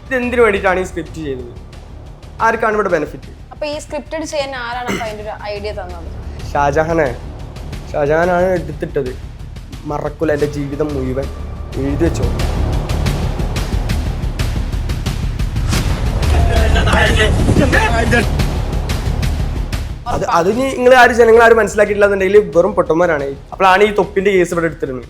ഇതെന്തിനു വേണ്ടിയിട്ടാണ് ഈ സ്ക്രിപ്റ്റ് ചെയ്തത്? ആർക്കാണ് ഇവിടെ ബെനിഫിറ്റ്? അപ്പൊ ഈ സ്ക്രിപ്റ്റഡ് ചെയ്യാൻ ആരാണ് അപ്പൊ അതിന്റെ ഒരു ഐഡിയ തന്നത്? ഷാജഹാനാണ് എടുത്തിട്ടത്. മറക്കൂല എൻ്റെ ജീവിതം മുഴുവൻ, എഴുതി വെച്ചോ. അത് നിങ്ങൾ ജനങ്ങൾ ആരും മനസ്സിലാക്കിയിട്ടില്ലെന്നുണ്ടെങ്കിൽ വെറും പൊട്ടന്മാരാണ്. അപ്പോഴാണ് ഈ തൊപ്പിന്റെ കേസ് ഇവിടെ എടുത്തിരുന്നത്.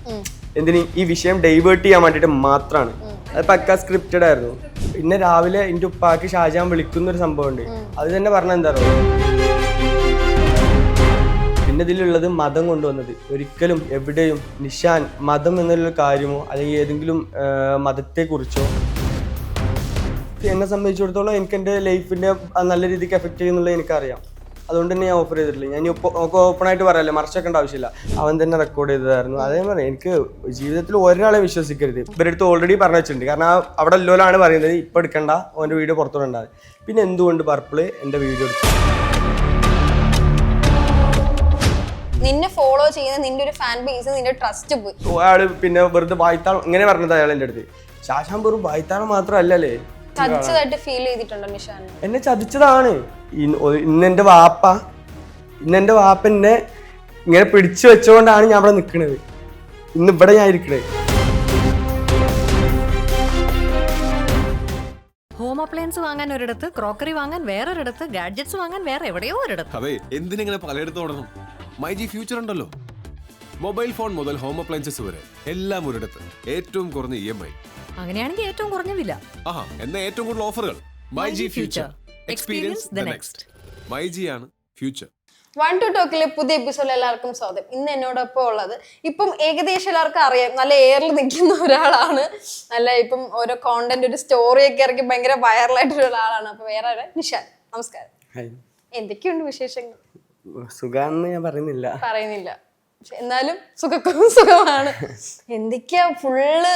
എന്തിന്? ഈ വിഷയം ഡൈവേർട്ട് ചെയ്യാൻ വേണ്ടിയിട്ട് മാത്രമാണ്. അത് പക്ക സ്ക്രിപ്റ്റഡ് ആയിരുന്നു. പിന്നെ രാവിലെ എൻ്റെ ഉപ്പാക്ക് ഷാജഹാൻ വിളിക്കുന്ന ഒരു സംഭവം ഉണ്ട്. അത് തന്നെ പറഞ്ഞാൽ എന്താ പറയുക. പിന്നെ ഇതിലുള്ളത് മതം കൊണ്ടുവന്നത്. ഒരിക്കലും എവിടെയും നിഷാൻ മതം എന്നുള്ള കാര്യമോ അല്ലെങ്കിൽ ഏതെങ്കിലും മതത്തെക്കുറിച്ചോ എന്നെ സംബന്ധിച്ചിടത്തോളം എനിക്ക് എൻ്റെ ലൈഫിൻ്റെ നല്ല രീതിക്ക് എഫക്റ്റ് ചെയ്യുന്നുള്ളത് എനിക്കറിയാം. അതുകൊണ്ട് തന്നെ ഞാൻ ഓഫർ ചെയ്തിട്ടില്ല. ഞാൻ ഓപ്പണായിട്ട് പറയാമല്ലോ, മറച്ചേക്കേണ്ട ആവശ്യമില്ല. അവൻ തന്നെ റെക്കോർഡ് ചെയ്തതായിരുന്നു. അതേ പറയാം, എനിക്ക് ജീവിതത്തിൽ ഒരാളെ വിശ്വസിക്കരുത്. ഇവരടുത്ത് ഓൾറെഡി പറഞ്ഞു വെച്ചിട്ടുണ്ട്. കാരണം അവിടെ എല്ലോലാണ് പറയുന്നത് ഇപ്പം എടുക്കണ്ട, അവൻ്റെ വീഡിയോ പുറത്തുവിടണ്ടാതെ. പിന്നെ എന്തുകൊണ്ട് പർപ്പിൾ എൻ്റെ വീഡിയോ എടുത്തു? നിന്നെ ഫോളോ ചെയ്യുന്ന നിന്റെ ഒരു ഫാൻ ബേസ്, നിന്റെ ട്രസ്റ്റ് പോയി. അയാൾ പിന്നെ വെറുതെ വായ്ത്താളം ഇങ്ങനെ പറഞ്ഞത് അയാൾ എൻ്റെ അടുത്ത്. ഷാജഹാൻ വെറും വായ്ത്താളം മാത്രമല്ലല്ലേ, ചതിച്ചതായിട്ട് ഫീൽ ചെയ്തിട്ടുണ്ടോ നിഷാൻ? എന്നെ ചതിച്ചതാണ്. ഇന്നെന്റെ വാപ്പ എന്നെ ഇങ്ങനെ പിടിച്ചു വെച്ചുകൊണ്ടാണ് ഞാൻ ഇവിടെ നിൽക്കുന്നത്. ഇവിടെ ഞാൻ ഇരിക്കണേ. ഹോം അപ്ലയൻസ് വാങ്ങാൻ ഒരിടത്ത്, ക്രോക്കറി വാങ്ങാൻ വേറൊരിടത്ത്, ഗാഡ്ജറ്റ്സ് വാങ്ങാൻ വേറെ എവിടെയോ ഒരിടത്ത്. അതെ, എന്തിനെങ്ങനെ പലയിടത്തും ഓടണം? മൈജി ഫ്യൂച്ചർ ഉണ്ടല്ലോ. മൊബൈൽ ഫോൺ മുതൽ ഹോം അപ്ലയൻസസ് വരെ എല്ലാം ഒരിടത്ത്. ഏറ്റവും കുറഞ്ഞ EMI. അങ്ങനെയാണെങ്കിൽ ഏറ്റവും കുറഞ്ഞ വില. ആഹാ, എന്നാ ഏറ്റവും കൂടുതൽ ഓഫറുകൾ. MyG future, experience the next. MyG ആണ് ഫ്യൂച്ചർ. 1 to Talkലെ പുതിയ എപ്പിസോഡിൽ എല്ലാവർക്കും സ്വാഗതം. ഇന്ന് എന്നോടൊപ്പം ഉള്ളത് ഇപ്പം ഏകദേശം എല്ലാവർക്കും അറിയാം, നല്ല എയറിൽ നിൽക്കുന്ന ഒരാളാണ്. നല്ല ഇപ്പം ഓരോ കോണ്ടന്റ്, ഒരു സ്റ്റോറിയൊക്കെ ഇറക്കി ഭയങ്കര വൈറലായിട്ടുള്ള ഒരാളാണ്. അപ്പൊ വേറെ നിഷാൻ, നമസ്കാരം. എന്തൊക്കെയുണ്ട് വിശേഷങ്ങൾ? സുഖാന്ന് ഞാൻ പറയുന്നില്ല. എന്നാലും സുഖമാണ്. എന്തൊക്കെയാ ഫുള്ള്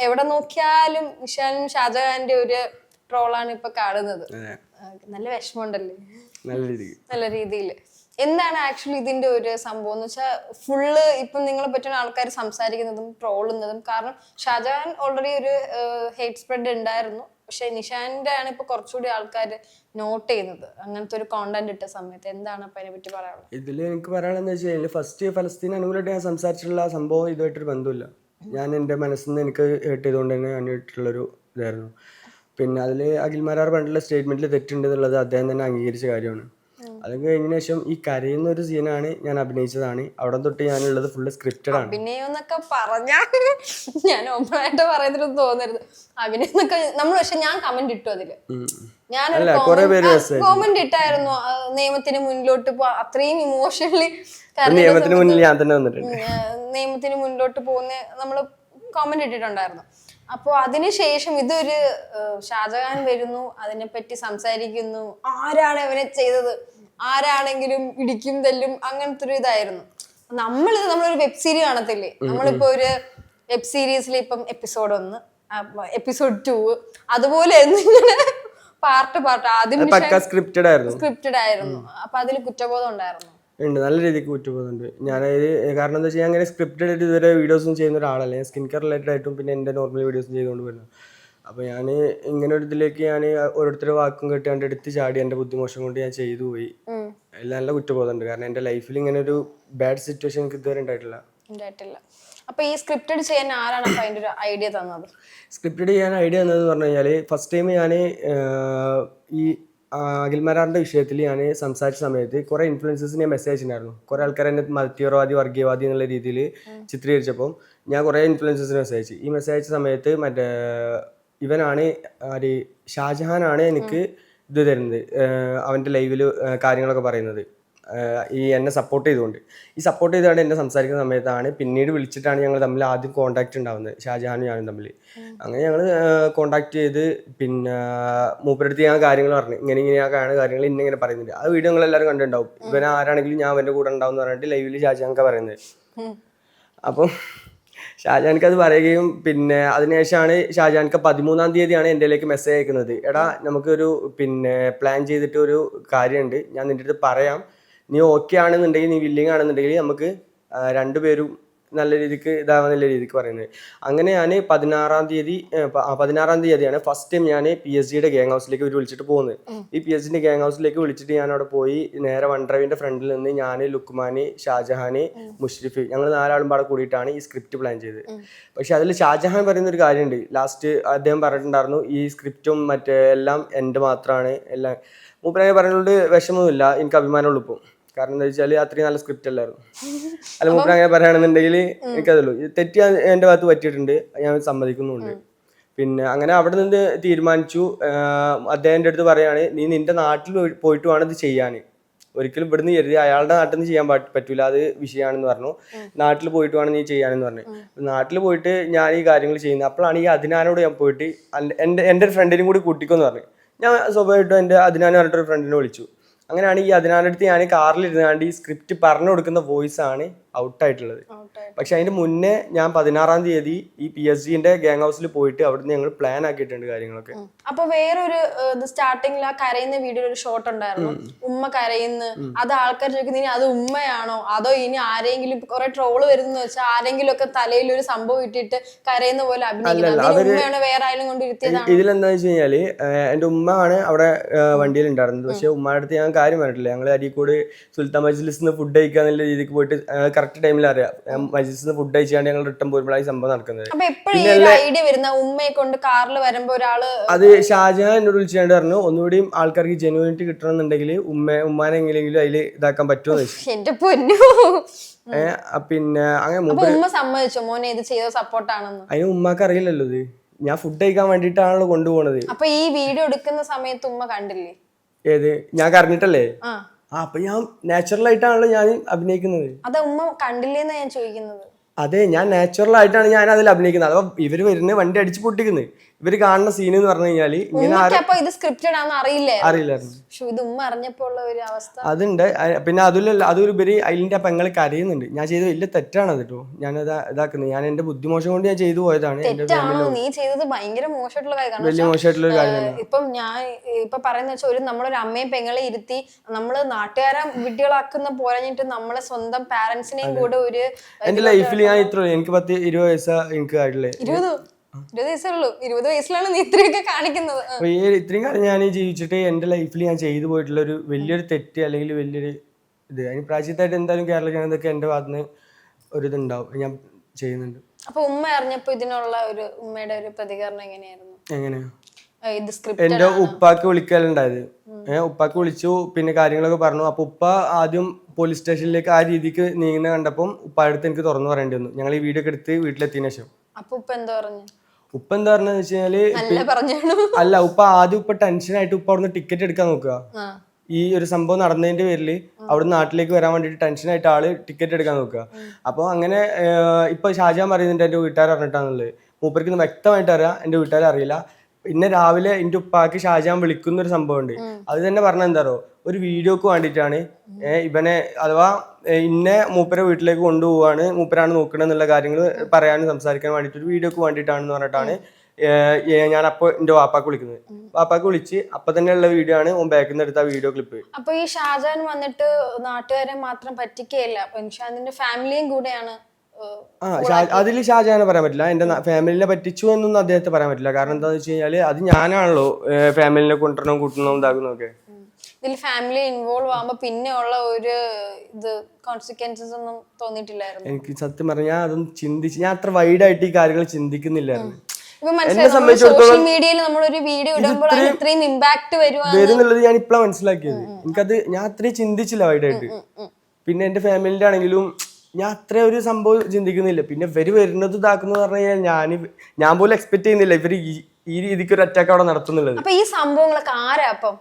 എവിടെ നോക്കിയാലും നിഷാനും ഷാജഹാന്റെ ഒരു ട്രോളാണ് ഇപ്പൊ കാണുന്നത്. നല്ല വിഷമമുണ്ടല്ലേ? നല്ല രീതിയിൽ. എന്താണ് ആക്ച്വലി ഇതിന്റെ ഒരു സംഭവം എന്ന് വെച്ചാൽ, ഫുള്ള് ഇപ്പം നിങ്ങളെ പറ്റുന്ന ആൾക്കാർ സംസാരിക്കുന്നതും ട്രോളുന്നതും. കാരണം ഷാജഹാൻ ഓൾറെഡി ഒരു ഹേറ്റ് സ്പ്രെഡ് ഉണ്ടായിരുന്നു. പക്ഷെ നിഷാന്റെ ആണ് ഇപ്പൊ കുറച്ചുകൂടി ആൾക്കാർ നോട്ട് ചെയ്യുന്നത് അങ്ങനത്തെ ഒരു കോണ്ടന്റ് ഇട്ട സമയത്ത്. എന്താണ് അപ്പൊ അതിനെ പറ്റി പറയാനുള്ളത്? ഇതിൽ എനിക്ക് പറയാനുള്ളതെന്ന് വെച്ച് കഴിഞ്ഞാൽ, ഫസ്റ്റ് ഫലസ്തീൻ അനുകൂലമായിട്ട് ഞാൻ സംസാരിച്ചിട്ടുള്ള സംഭവം ഇതുമായിട്ടൊരു ബന്ധമില്ല. ഞാൻ എൻ്റെ മനസ്സിൽ നിന്ന് എനിക്ക് ഹേർട്ട് ചെയ്തുകൊണ്ട് തന്നെ കണ്ടിട്ടുള്ളൊരു ഇതായിരുന്നു. പിന്നെ അതിൽ അഖിൽമാരാർ പറഞ്ഞിട്ടുള്ള സ്റ്റേറ്റ്മെന്റിൽ തെറ്റുണ്ട് എന്നുള്ളത് അദ്ദേഹം തന്നെ അംഗീകരിച്ച കാര്യമാണ്. അത് കഴിഞ്ഞ ശേഷം ഈ കരയുന്ന ഒരു സീനാണ് ഞാൻ അഭിനയിച്ചതാണ്. അവിടെ തൊട്ട് ഞാനുള്ളത് ഫുള്ള് സ്ക്രിപ്റ്റഡ് ആണ്. അഭിനയം എന്നൊക്കെ പറഞ്ഞാൽ ഞാൻ ഓപ്പണായിട്ട് പറയുന്നതെന്ന് തോന്നരുത്. അഭിനയം എന്നൊക്കെ നമ്മൾ, പക്ഷെ ഞാൻ കമന്റ് ഇട്ടു അതില്. ഞാനൊരു കോമന്റ് ഇട്ടായിരുന്നു, നിയമത്തിന് മുന്നിലോട്ട് അത്രയും ഇമോഷണലി നിയമത്തിന് മുന്നിൽ ഞാൻ തന്നെ വന്നിട്ടുണ്ട്. നിയമത്തിന് മുന്നിലോട്ട് പോകുന്ന നമ്മള് കോമന്റ് ഇട്ടിട്ടുണ്ടായിരുന്നു. അപ്പൊ അതിനുശേഷം ഇതൊരു ഷാജഹാൻ വരുന്നു, അതിനെപ്പറ്റി സംസാരിക്കുന്നു, ആരാണ് അവനെ ചെയ്തത്, ആരാണെങ്കിലും ഇടിക്കും തല്ലും, അങ്ങനത്തെ ഒരു ഇതായിരുന്നു. നമ്മളൊരു വെബ് സീരീസ് കാണത്തില്ലേ, നമ്മളിപ്പോ ഒരു വെബ് സീരീസിൽ ഇപ്പം എപ്പിസോഡ് 1, എപ്പിസോഡ് 2, അതുപോലെ ഇങ്ങനെ പാർട്ട് ആദ്യം സ്ക്രിപ്റ്റഡ് ആയിരുന്നു. അപ്പൊ അതിൽ കുറ്റബോധം ഉണ്ടായിരുന്നു. ഉണ്ട്, നല്ല രീതിക്ക് കുറ്റബോധമുണ്ട്. ഞാനത് കാരണം എന്താ വെച്ചാൽ ഞാൻ അങ്ങനെ സ്ക്രിപ്റ്റഡ് ആയിട്ട് ഇതുവരെ വീഡിയോസും ചെയ്യുന്ന ഒരാളല്ല. ഞാൻ സ്കിൻ കെയർ റിലേറ്റഡ് ആയിട്ടും പിന്നെ എൻ്റെ നോർമൽ വീഡിയോസും ചെയ്തുകൊണ്ട് വരുന്നത്. അപ്പോൾ ഞാൻ ഇങ്ങനെ ഒരു ഇതിലേക്ക് ഞാൻ ഓരോരുത്തരുടെ വാക്കും കേട്ടാണ്ട് എടുത്ത് ചാടി എൻ്റെ ബുദ്ധിമോശം കൊണ്ട് ഞാൻ ചെയ്തു പോയി. എല്ലാം നല്ല കുറ്റബോധമുണ്ട്. കാരണം എൻ്റെ ലൈഫിൽ ഇങ്ങനെ ഒരു ബാഡ് സിറ്റുവേഷൻ എനിക്ക് ഇതുവരെ ഉണ്ടായിട്ടില്ല. അപ്പൊ ഈ സ്ക്രിപ്റ്റഡ് ചെയ്യാൻ ആരാണ് അപ്പൊ അതിന്റെ ഒരു ഐഡിയ തന്നത്? സ്ക്രിപ്റ്റഡ് ചെയ്യാൻ ഐഡിയ തന്നതെന്ന് പറഞ്ഞു കഴിഞ്ഞാൽ, ഫസ്റ്റ് ടൈം ഞാൻ ഈ അഖിൽമാരാറിൻ്റെ വിഷയത്തിൽ ഞാൻ സംസാരിച്ച സമയത്ത് കുറേ ഇൻഫ്ലുവൻസേഴ്സിന് ഞാൻ മെസ്സേജ് അയച്ചിട്ടുണ്ടായിരുന്നു. കുറേ ആൾക്കാർ എന്നെ മതതീവ്രവാദി, വർഗീയവാദി എന്നുള്ള രീതിയിൽ ചിത്രീകരിച്ചപ്പോൾ ഞാൻ കുറേ ഇൻഫ്ലുവൻസേഴ്സിന് മെസ്സേജ് അയച്ചു. ഈ മെസ്സേജ് അയച്ച സമയത്ത് ഇവനാണ് ഷാജഹാനാണ് എനിക്ക് ഇത് തരുന്നത്, അവൻ്റെ ലൈവിൽ കാര്യങ്ങളൊക്കെ പറയുന്നത്, ഈ എന്നെ സപ്പോർട്ട് ചെയ്തുകൊണ്ട്. ഈ സപ്പോർട്ട് ചെയ്തുകൊണ്ട് എന്നെ സംസാരിക്കുന്ന സമയത്താണ് പിന്നീട് വിളിച്ചിട്ടാണ് ഞങ്ങൾ തമ്മിൽ ആദ്യം കോൺടാക്ട് ഉണ്ടാവുന്നത്, ഷാജഹാനും ഞാനും തമ്മിൽ. അങ്ങനെ ഞങ്ങൾ കോൺടാക്ട് ചെയ്ത് പിന്നെ മൂപ്പരടുത്ത് ഞാൻ കാര്യങ്ങൾ പറഞ്ഞു, ഇങ്ങനെയാണ് കാര്യങ്ങൾ ഇങ്ങനെ പറയുന്നുണ്ട്. ആ വീഡിയോ നിങ്ങളെല്ലാവരും കണ്ടിട്ടുണ്ടാവും. ഇവൻ ആരാണെങ്കിലും ഞാൻ അവൻ്റെ കൂടെ ഉണ്ടാവും എന്ന് പറഞ്ഞിട്ട് ലൈവിൽ ഷാജഹാനൊക്കെ പറയുന്നത്. അപ്പം ഷാജഹാൻക്ക് അത് പറയുകയും പിന്നെ അതിനുശേഷമാണ് ഷാജഹാൻക്ക് 13-ാം തീയതിയാണ് എൻ്റെ ഇതിലേക്ക് മെസ്സേജ് അയക്കുന്നത്. എടാ, നമുക്കൊരു പിന്നെ പ്ലാൻ ചെയ്തിട്ട് ഒരു കാര്യമുണ്ട്, ഞാൻ നിൻ്റെ അടുത്ത് പറയാം, നീ ഓക്കെ ആണെന്നുണ്ടെങ്കിൽ, നീ വില്ലിങ് ആണെന്നുണ്ടെങ്കിൽ നമുക്ക് 2 പേരും നല്ല രീതിക്ക് ഇതാവുന്ന രീതിക്ക് പറയുന്നത്. അങ്ങനെ ഞാൻ 16-ാം തീയതിയാണ് ഫസ്റ്റ് ടൈം ഞാൻ PSG ഗ്യാങ് ഹൗസിലേക്ക് ഇവർ വിളിച്ചിട്ട് പോകുന്നത്. ഈ PSG ഗ്യാങ് ഹൗസിലേക്ക് വിളിച്ചിട്ട് ഞാൻ അവിടെ പോയി നേരെ വൺഡ്രൈവിന്റെ ഫ്രണ്ടിൽ നിന്ന് ഞാൻ, ലുക്മാന്, ഷാജഹാൻ, മുഷ്രിഫ് ഞങ്ങൾ 4 ആളും പാടെ കൂടിയിട്ടാണ് ഈ സ്ക്രിപ്റ്റ് പ്ലാൻ ചെയ്തത്. പക്ഷെ അതിൽ ഷാജഹാൻ പറയുന്ന ഒരു കാര്യമുണ്ട്. ലാസ്റ്റ് അദ്ദേഹം പറഞ്ഞിട്ടുണ്ടായിരുന്നു ഈ സ്ക്രിപ്റ്റും മറ്റേ എല്ലാം എൻ്റെ മാത്രമാണ് എല്ലാം. മൂപ്പരായി പറയുന്നത് വിഷമമൊന്നുമില്ല, എനിക്ക് അഭിമാനമുള്ളൂ ഇപ്പോൾ. കാരണം എന്താ വെച്ചാൽ അത്രയും നല്ല സ്ക്രിപ്റ്റ് അല്ലായിരുന്നു. അല്ല മൂപ്പർ അങ്ങനെ പറയുകയാണെന്നുണ്ടെങ്കിൽ എനിക്കതുള്ളൂ. തെറ്റ് എൻ്റെ ഭാഗത്ത് പറ്റിയിട്ടുണ്ട്, ഞാൻ സമ്മതിക്കുന്നുണ്ട്. പിന്നെ അങ്ങനെ അവിടെ നിന്ന് തീരുമാനിച്ചു. അദ്ദേഹത്തിൻ്റെ അടുത്ത് പറയാണ്, നീ നിന്റെ നാട്ടിൽ പോയിട്ട് വേണം ഇത് ചെയ്യാൻ. ഒരിക്കലും ഇവിടുന്ന് കരുതി അയാളുടെ നാട്ടിൽ നിന്ന് ചെയ്യാൻ പറ്റൂല, അത് വിഷയമാണെന്ന് പറഞ്ഞു. നാട്ടിൽ പോയിട്ട് വേണം നീ ചെയ്യാനെന്ന് പറഞ്ഞു. നാട്ടിൽ പോയിട്ട് ഞാൻ ഈ കാര്യങ്ങൾ ചെയ്യുന്നത്. അപ്പോഴാണ് ഈ അദ്നാനോട് ഞാൻ പോയിട്ട് എൻ്റെ ഒരു ഫ്രണ്ടിനും കൂടി കൂട്ടിക്കോന്ന് പറഞ്ഞു. ഞാൻ സ്വാഭാവികമായിട്ടും എൻ്റെ അദ്നാൻ പറഞ്ഞിട്ടൊരു ഫ്രണ്ടിനെ വിളിച്ചു. അങ്ങനെയാണ് ഈ അദ്നാൻ്റെ അടുത്ത് ഞാൻ കാറിലിരുന്നാണ്ട് ഈ സ്ക്രിപ്റ്റ് പറഞ്ഞു കൊടുക്കുന്ന വോയിസ് ആണ് ഔട്ടായിട്ടുള്ളത്. പക്ഷെ അതിന്റെ മുന്നേ ഞാൻ 16-ാം തീയതി ഈ PSG ഗ്യാങ് ഹൗസിൽ പോയിട്ട് അവിടുന്ന് ഞങ്ങൾ പ്ലാൻ ആക്കിയിട്ടുണ്ട് കാര്യങ്ങളൊക്കെ. അപ്പൊ വേറൊരു സ്റ്റാർട്ടിങ്ങിൽ ആ കരയുന്ന വീഡിയോയിൽ ഒരു ഷോട്ട് ഉണ്ടായിരുന്നു, ഉമ്മ കരയുന്നു. അത് ആൾക്കാർ ചോദിക്കുന്നത് ഇനി അത് ഉമ്മയാണോ അതോ ഇനി ആരെങ്കിലും കുറെ ട്രോള് വരുന്ന വെച്ചാൽ ആരെങ്കിലും ഒക്കെ തലയിൽ ഒരു സംഭവം ഇട്ടിട്ട് കരയുന്ന പോലെ അഭിനയിക്കുന്നത്, ഉമ്മയാണോ വേറെ ആയാലും കൊണ്ട് ഇരുത്തിയതാണ്? ഇതിലെന്താ വെച്ച് കഴിഞ്ഞാല് എൻ്റെ ഉമ്മ ആണ് അവിടെ വണ്ടിയിൽ ഉണ്ടായിരുന്നത്. പക്ഷെ ഉമ്മയുടെ അടുത്ത് ഞാൻ കാര്യം പറഞ്ഞിട്ടില്ല. ഞങ്ങൾ അരീക്കോട് സുൽത്താൻ മജ്ലിസിൽ നിന്ന് ഫുഡ് കഴിക്കുക എന്നുള്ള രീതിക്ക് പോയിട്ട് കറക്റ്റ് ടൈമിൽ അറിയാം. മജ്ലിസിൽ നിന്ന് ഫുഡ് കഴിച്ചാണ്ട് ഞങ്ങൾ റിട്ടേൺ പോയപ്പോഴാണ് ഈ സംഭവം നടക്കുന്നത്. അത് ഷാജഹാൻ എന്നോട് വിളിച്ചാണ്ട് പറഞ്ഞു, ഒന്നുകൂടി ആൾക്കാർക്ക് ജെന്യൂനിറ്റി കിട്ടണമെന്നുണ്ടെങ്കിൽ ഉമ്മാനെ എങ്ങനെയെങ്കിലും അതിൽ ഇതാക്കാൻ പറ്റുമോ എന്ന് ചോദിച്ചു. പിന്നെ അങ്ങനെ അതിന് ഉമ്മാക്ക് അറിയില്ലല്ലോ ഇത്. ഞാൻ ഫുഡ് കഴിക്കാൻ വേണ്ടിയിട്ടാണല്ലോ കൊണ്ടുപോണത്. അപ്പൊ ഈ വീഡിയോ എടുക്കുന്ന സമയത്ത് ഉമ്മ കണ്ടില്ലേ? ഏത് ഞാൻ കറിഞ്ഞിട്ടല്ലേ? അപ്പൊ ഞാൻ നാച്ചുറൽ ആയിട്ടാണല്ലോ ഞാൻ അഭിനയിക്കുന്നത്. അതെ, ഉമ്മ കണ്ടില്ലേന്നാ ഞാൻ ചോദിക്കുന്നത്. അതെ, ഞാൻ നാച്ചുറൽ ആയിട്ടാണ് ഞാൻ അതിൽ അഭിനയിക്കുന്നത്. അഥവാ ഇവര് വരുന്ന വണ്ടി അടിച്ചു പൊട്ടിക്കുന്നത് ഇവര് കാണുന്ന സീൻ എന്ന് പറഞ്ഞു കഴിഞ്ഞാല് അറിയില്ലായിരുന്നു. അതുണ്ട്. പിന്നെ അതൊരുപരി അതിന്റെ പെങ്ങൾ കരയുന്നുണ്ട്. ഞാൻ ചെയ്ത വലിയ തെറ്റാണ് കേട്ടോ. ഞാൻ ഇതാക്കുന്നത് ഞാൻ എന്റെ ബുദ്ധിമോശം കൊണ്ട് ഞാൻ ചെയ്തു പോയതാണ്. നീ ചെയ്തത് ഭയങ്കര മോശമായിട്ടുള്ള കാര്യമാണ്. വലിയ മോശമായിട്ടുള്ള ഒരു കാര്യം. ഇപ്പം ഞാൻ ഇപ്പൊ പറയുന്ന വെച്ചാൽ നമ്മളൊരു അമ്മയും പെങ്ങളെ ഇരുത്തി നമ്മള് നാട്ടുകാരെ വിഡ്ഢികളാക്കുന്ന പോരാഞ്ഞിട്ട് നമ്മളെ സ്വന്തം പാരന്റ്സിനെയും കൂടെ ഒരു എന്റെ ലൈഫിൽ ഞാൻ ഇത്ര എനിക്ക് 10-20 വയസ്സാ എനിക്ക് ആയിട്ടില്ലേ. 20 വയസ്സുള്ളൂ. 20 വയസ്സിലാണ് നീ ഇത്രയൊക്കെ കാണിക്കുന്നത്. ഇത്രയും കാലം ഞാൻ ജീവിച്ചിട്ട് എന്റെ ലൈഫിൽ ഞാൻ ചെയ്തു പോയിട്ടുള്ള ഒരു വലിയൊരു തെറ്റ് അല്ലെങ്കിൽ വലിയൊരു ഇത് അതിന് പ്രായശ്ചിത്തമായിട്ട് എന്തായാലും കേരള ജനതയ്ക്ക് എന്റെ ഭാഗത്തുനിന്ന് ഒരു ഇതുണ്ടാവും. ഞാൻ ചെയ്യുന്നുണ്ട്. അപ്പൊ ഉമ്മ അറിഞ്ഞപ്പോ ഇതിനുള്ള ഒരു ഉമ്മയുടെ ഒരു പ്രതികരണം എങ്ങനെയായിരുന്നു? എങ്ങനെയാ? എന്റെ ഉപ്പാക്ക് വിളിക്കലുണ്ടായത്. ഉപ്പാക്ക് വിളിച്ചു, പിന്നെ കാര്യങ്ങളൊക്കെ പറഞ്ഞു. അപ്പൊ ഉപ്പ ആദ്യം പോലീസ് സ്റ്റേഷനിലേക്ക് ആ രീതിക്ക് നീങ്ങുന്ന കണ്ടപ്പം ഉപ്പ അടുത്ത് എനിക്ക് തുറന്നു പറയേണ്ടി വന്നു. ഞങ്ങൾ ഈ വീഡിയോ ഒക്കെ എടുത്ത് വീട്ടിലെത്തിയതിനു ശേഷം ഉപ്പ എന്താ പറഞ്ഞെന്ന് വെച്ച് കഴിഞ്ഞാല്, അല്ല ഉപ്പ ആദ്യം ടെൻഷനായിട്ട് ഉപ്പ അവിടുന്ന് ടിക്കറ്റ് എടുക്കാൻ നോക്കുക. ഈ ഒരു സംഭവം നടന്നതിന്റെ പേരില് അവിടുന്ന് നാട്ടിലേക്ക് വരാൻ വേണ്ടിട്ട് ടെൻഷനായിട്ട് ആള് ടിക്കറ്റ് എടുക്കാൻ നോക്കുക. അപ്പൊ അങ്ങനെ ഇപ്പൊ ഷാജഹാൻ പറയുന്നുണ്ട് എന്റെ വീട്ടുകാർ അറിഞ്ഞിട്ടാന്നുള്ളത്. മൂപ്പർക്ക് വ്യക്തമായിട്ട് അറിയാം, എന്റെ വീട്ടുകാരെ അറിയില്ല. പിന്നെ രാവിലെ എന്റെ ഉപ്പാക്ക് ഷാജഹാൻ വിളിക്കുന്ന ഒരു സംഭവം ഉണ്ട്. അത് തന്നെ പറഞ്ഞ എന്താറോ, ഒരു വീഡിയോക്ക് വേണ്ടിയിട്ടാണ് ഇവനെ അഥവാ ഇന്നെ മൂപ്പരെ വീട്ടിലേക്ക് കൊണ്ടുപോവാണ്, മൂപ്പരാണ് നോക്കണം എന്നുള്ള കാര്യങ്ങൾ പറയാനും സംസാരിക്കാൻ വേണ്ടിയിട്ട് ഒരു വീഡിയോക്ക് വേണ്ടിയിട്ടാണെന്ന് പറഞ്ഞിട്ടാണ് ഞാൻ അപ്പോൾ എന്റെ വാപ്പാക്ക് വിളിക്കുന്നത്. വാപ്പാക്ക് വിളിച്ച് അപ്പൊ തന്നെയുള്ള വീഡിയോ ആണ് ബാക്കിൽ നിന്ന് എടുത്ത വീഡിയോ ക്ലിപ്പ്. അപ്പൊ ഈ ഷാജഹാൻ വന്നിട്ട് നാട്ടുകാരെ മാത്രം പറ്റിക്കുകയല്ല, ഷാജഹാന്റെ ഫാമിലിയും കൂടെയാണ്. അതിൽ ഷാജഹാനെ പറയാൻ പറ്റില്ല, എന്റെ ഫാമിലിനെ പറ്റിച്ചു എന്നൊന്നും അദ്ദേഹത്തെ പറയാൻ പറ്റില്ല. കാരണം എന്താന്ന് വെച്ച് കഴിഞ്ഞാല് അത് ഞാനാണല്ലോ ഫാമിലിനെ കൊണ്ടുവരണം കൂട്ടണം ഇതാക്കുന്നൊക്കെ. ഇതിൽ ഫാമിലി ഇൻവോൾവ് ആകുമ്പോ പിന്നെ ഉള്ള ഒരു ഇത് കോൺസിക്വൻസസ് ഒന്നും തോന്നിയിട്ടില്ലായിരുന്നു എനിക്ക്. സത്യം പറഞ്ഞാൽ അതൊന്നും ചിന്തിച്ച് ഞാൻ അത്ര വൈഡായിട്ട് ഈ കാര്യങ്ങൾ ചിന്തിക്കുന്നില്ലായിരുന്നു. സോഷ്യൽ മീഡിയയിൽ നമ്മളൊരു വീഡിയോ ഇടുമ്പോൾ ഇത്രയും ഇമ്പാക്ട് വരുന്നുള്ളത് ഞാൻ ഇപ്പഴാണ് മനസ്സിലാക്കിയത്. എനിക്കത് ഞാൻ അത്രയും ചിന്തിച്ചില്ല വൈഡായിട്ട്. പിന്നെ എന്റെ ഫാമിലിന്റെ ആണെങ്കിലും ഞാൻ അത്ര ഒരു സംഭവം ചിന്തിക്കുന്നില്ല. പിന്നെ ഇവര് വരുന്നത് ഇതാക്കുന്ന പറഞ്ഞു കഴിഞ്ഞാൽ ഞാൻ പോലും എക്സ്പെക്ട് ചെയ്യുന്നില്ല ഇവര് ഈ രീതിക്ക് ഒരു അറ്റാക്ക് അവിടെ നടത്തുന്നുള്ളത്. അപ്പൊ ഈ സംഭവങ്ങളൊക്കെ ആരാ അപ്പം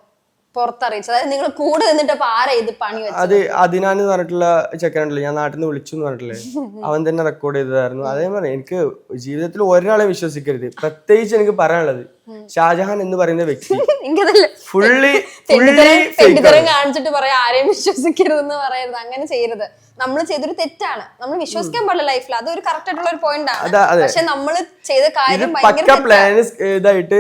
പുറത്തറിയിച്ചത്? അതായത് നിങ്ങൾ കൂടെ നിന്നിട്ട് ആരാ ഇത് പണി വെച്ചത്? അത് അദിനാന്ന് പറഞ്ഞിട്ടുള്ള ചെക്കനുണ്ടല്ലോ, ഞാൻ നാട്ടിൽ നിന്ന് വിളിച്ചു എന്ന് പറഞ്ഞിട്ടില്ലേ, അവൻ തന്നെ റെക്കോർഡ് ചെയ്തതായിരുന്നു. അതേ പറഞ്ഞ എനിക്ക് ജീവിതത്തിൽ ഒരാളെ വിശ്വസിക്കരുത്. പ്രത്യേകിച്ച് എനിക്ക് പറയാനുള്ളത് ഷാജഹാൻ എന്ന് പറയുന്ന വ്യക്തി ഫുള്ളി കാണിച്ചിട്ട് പറയാം ആരെയും വിശ്വസിക്കരുതെന്ന് പറയരുത്, അങ്ങനെ ചെയ്യരുത്. നമ്മൾ ചെയ്തൊരു തെറ്റാണ്, നമ്മൾ വിശ്വസിക്കാൻ പാടില്ല ലൈഫിൽ. അതൊരു കറക്റ്റ് ആയിട്ടുള്ള ഒരു പോയിന്റ് ആണ്. പക്ഷെ നമ്മൾ ചെയ്ത കാര്യം പക്ക പ്ലാൻ ഇതായിട്ട്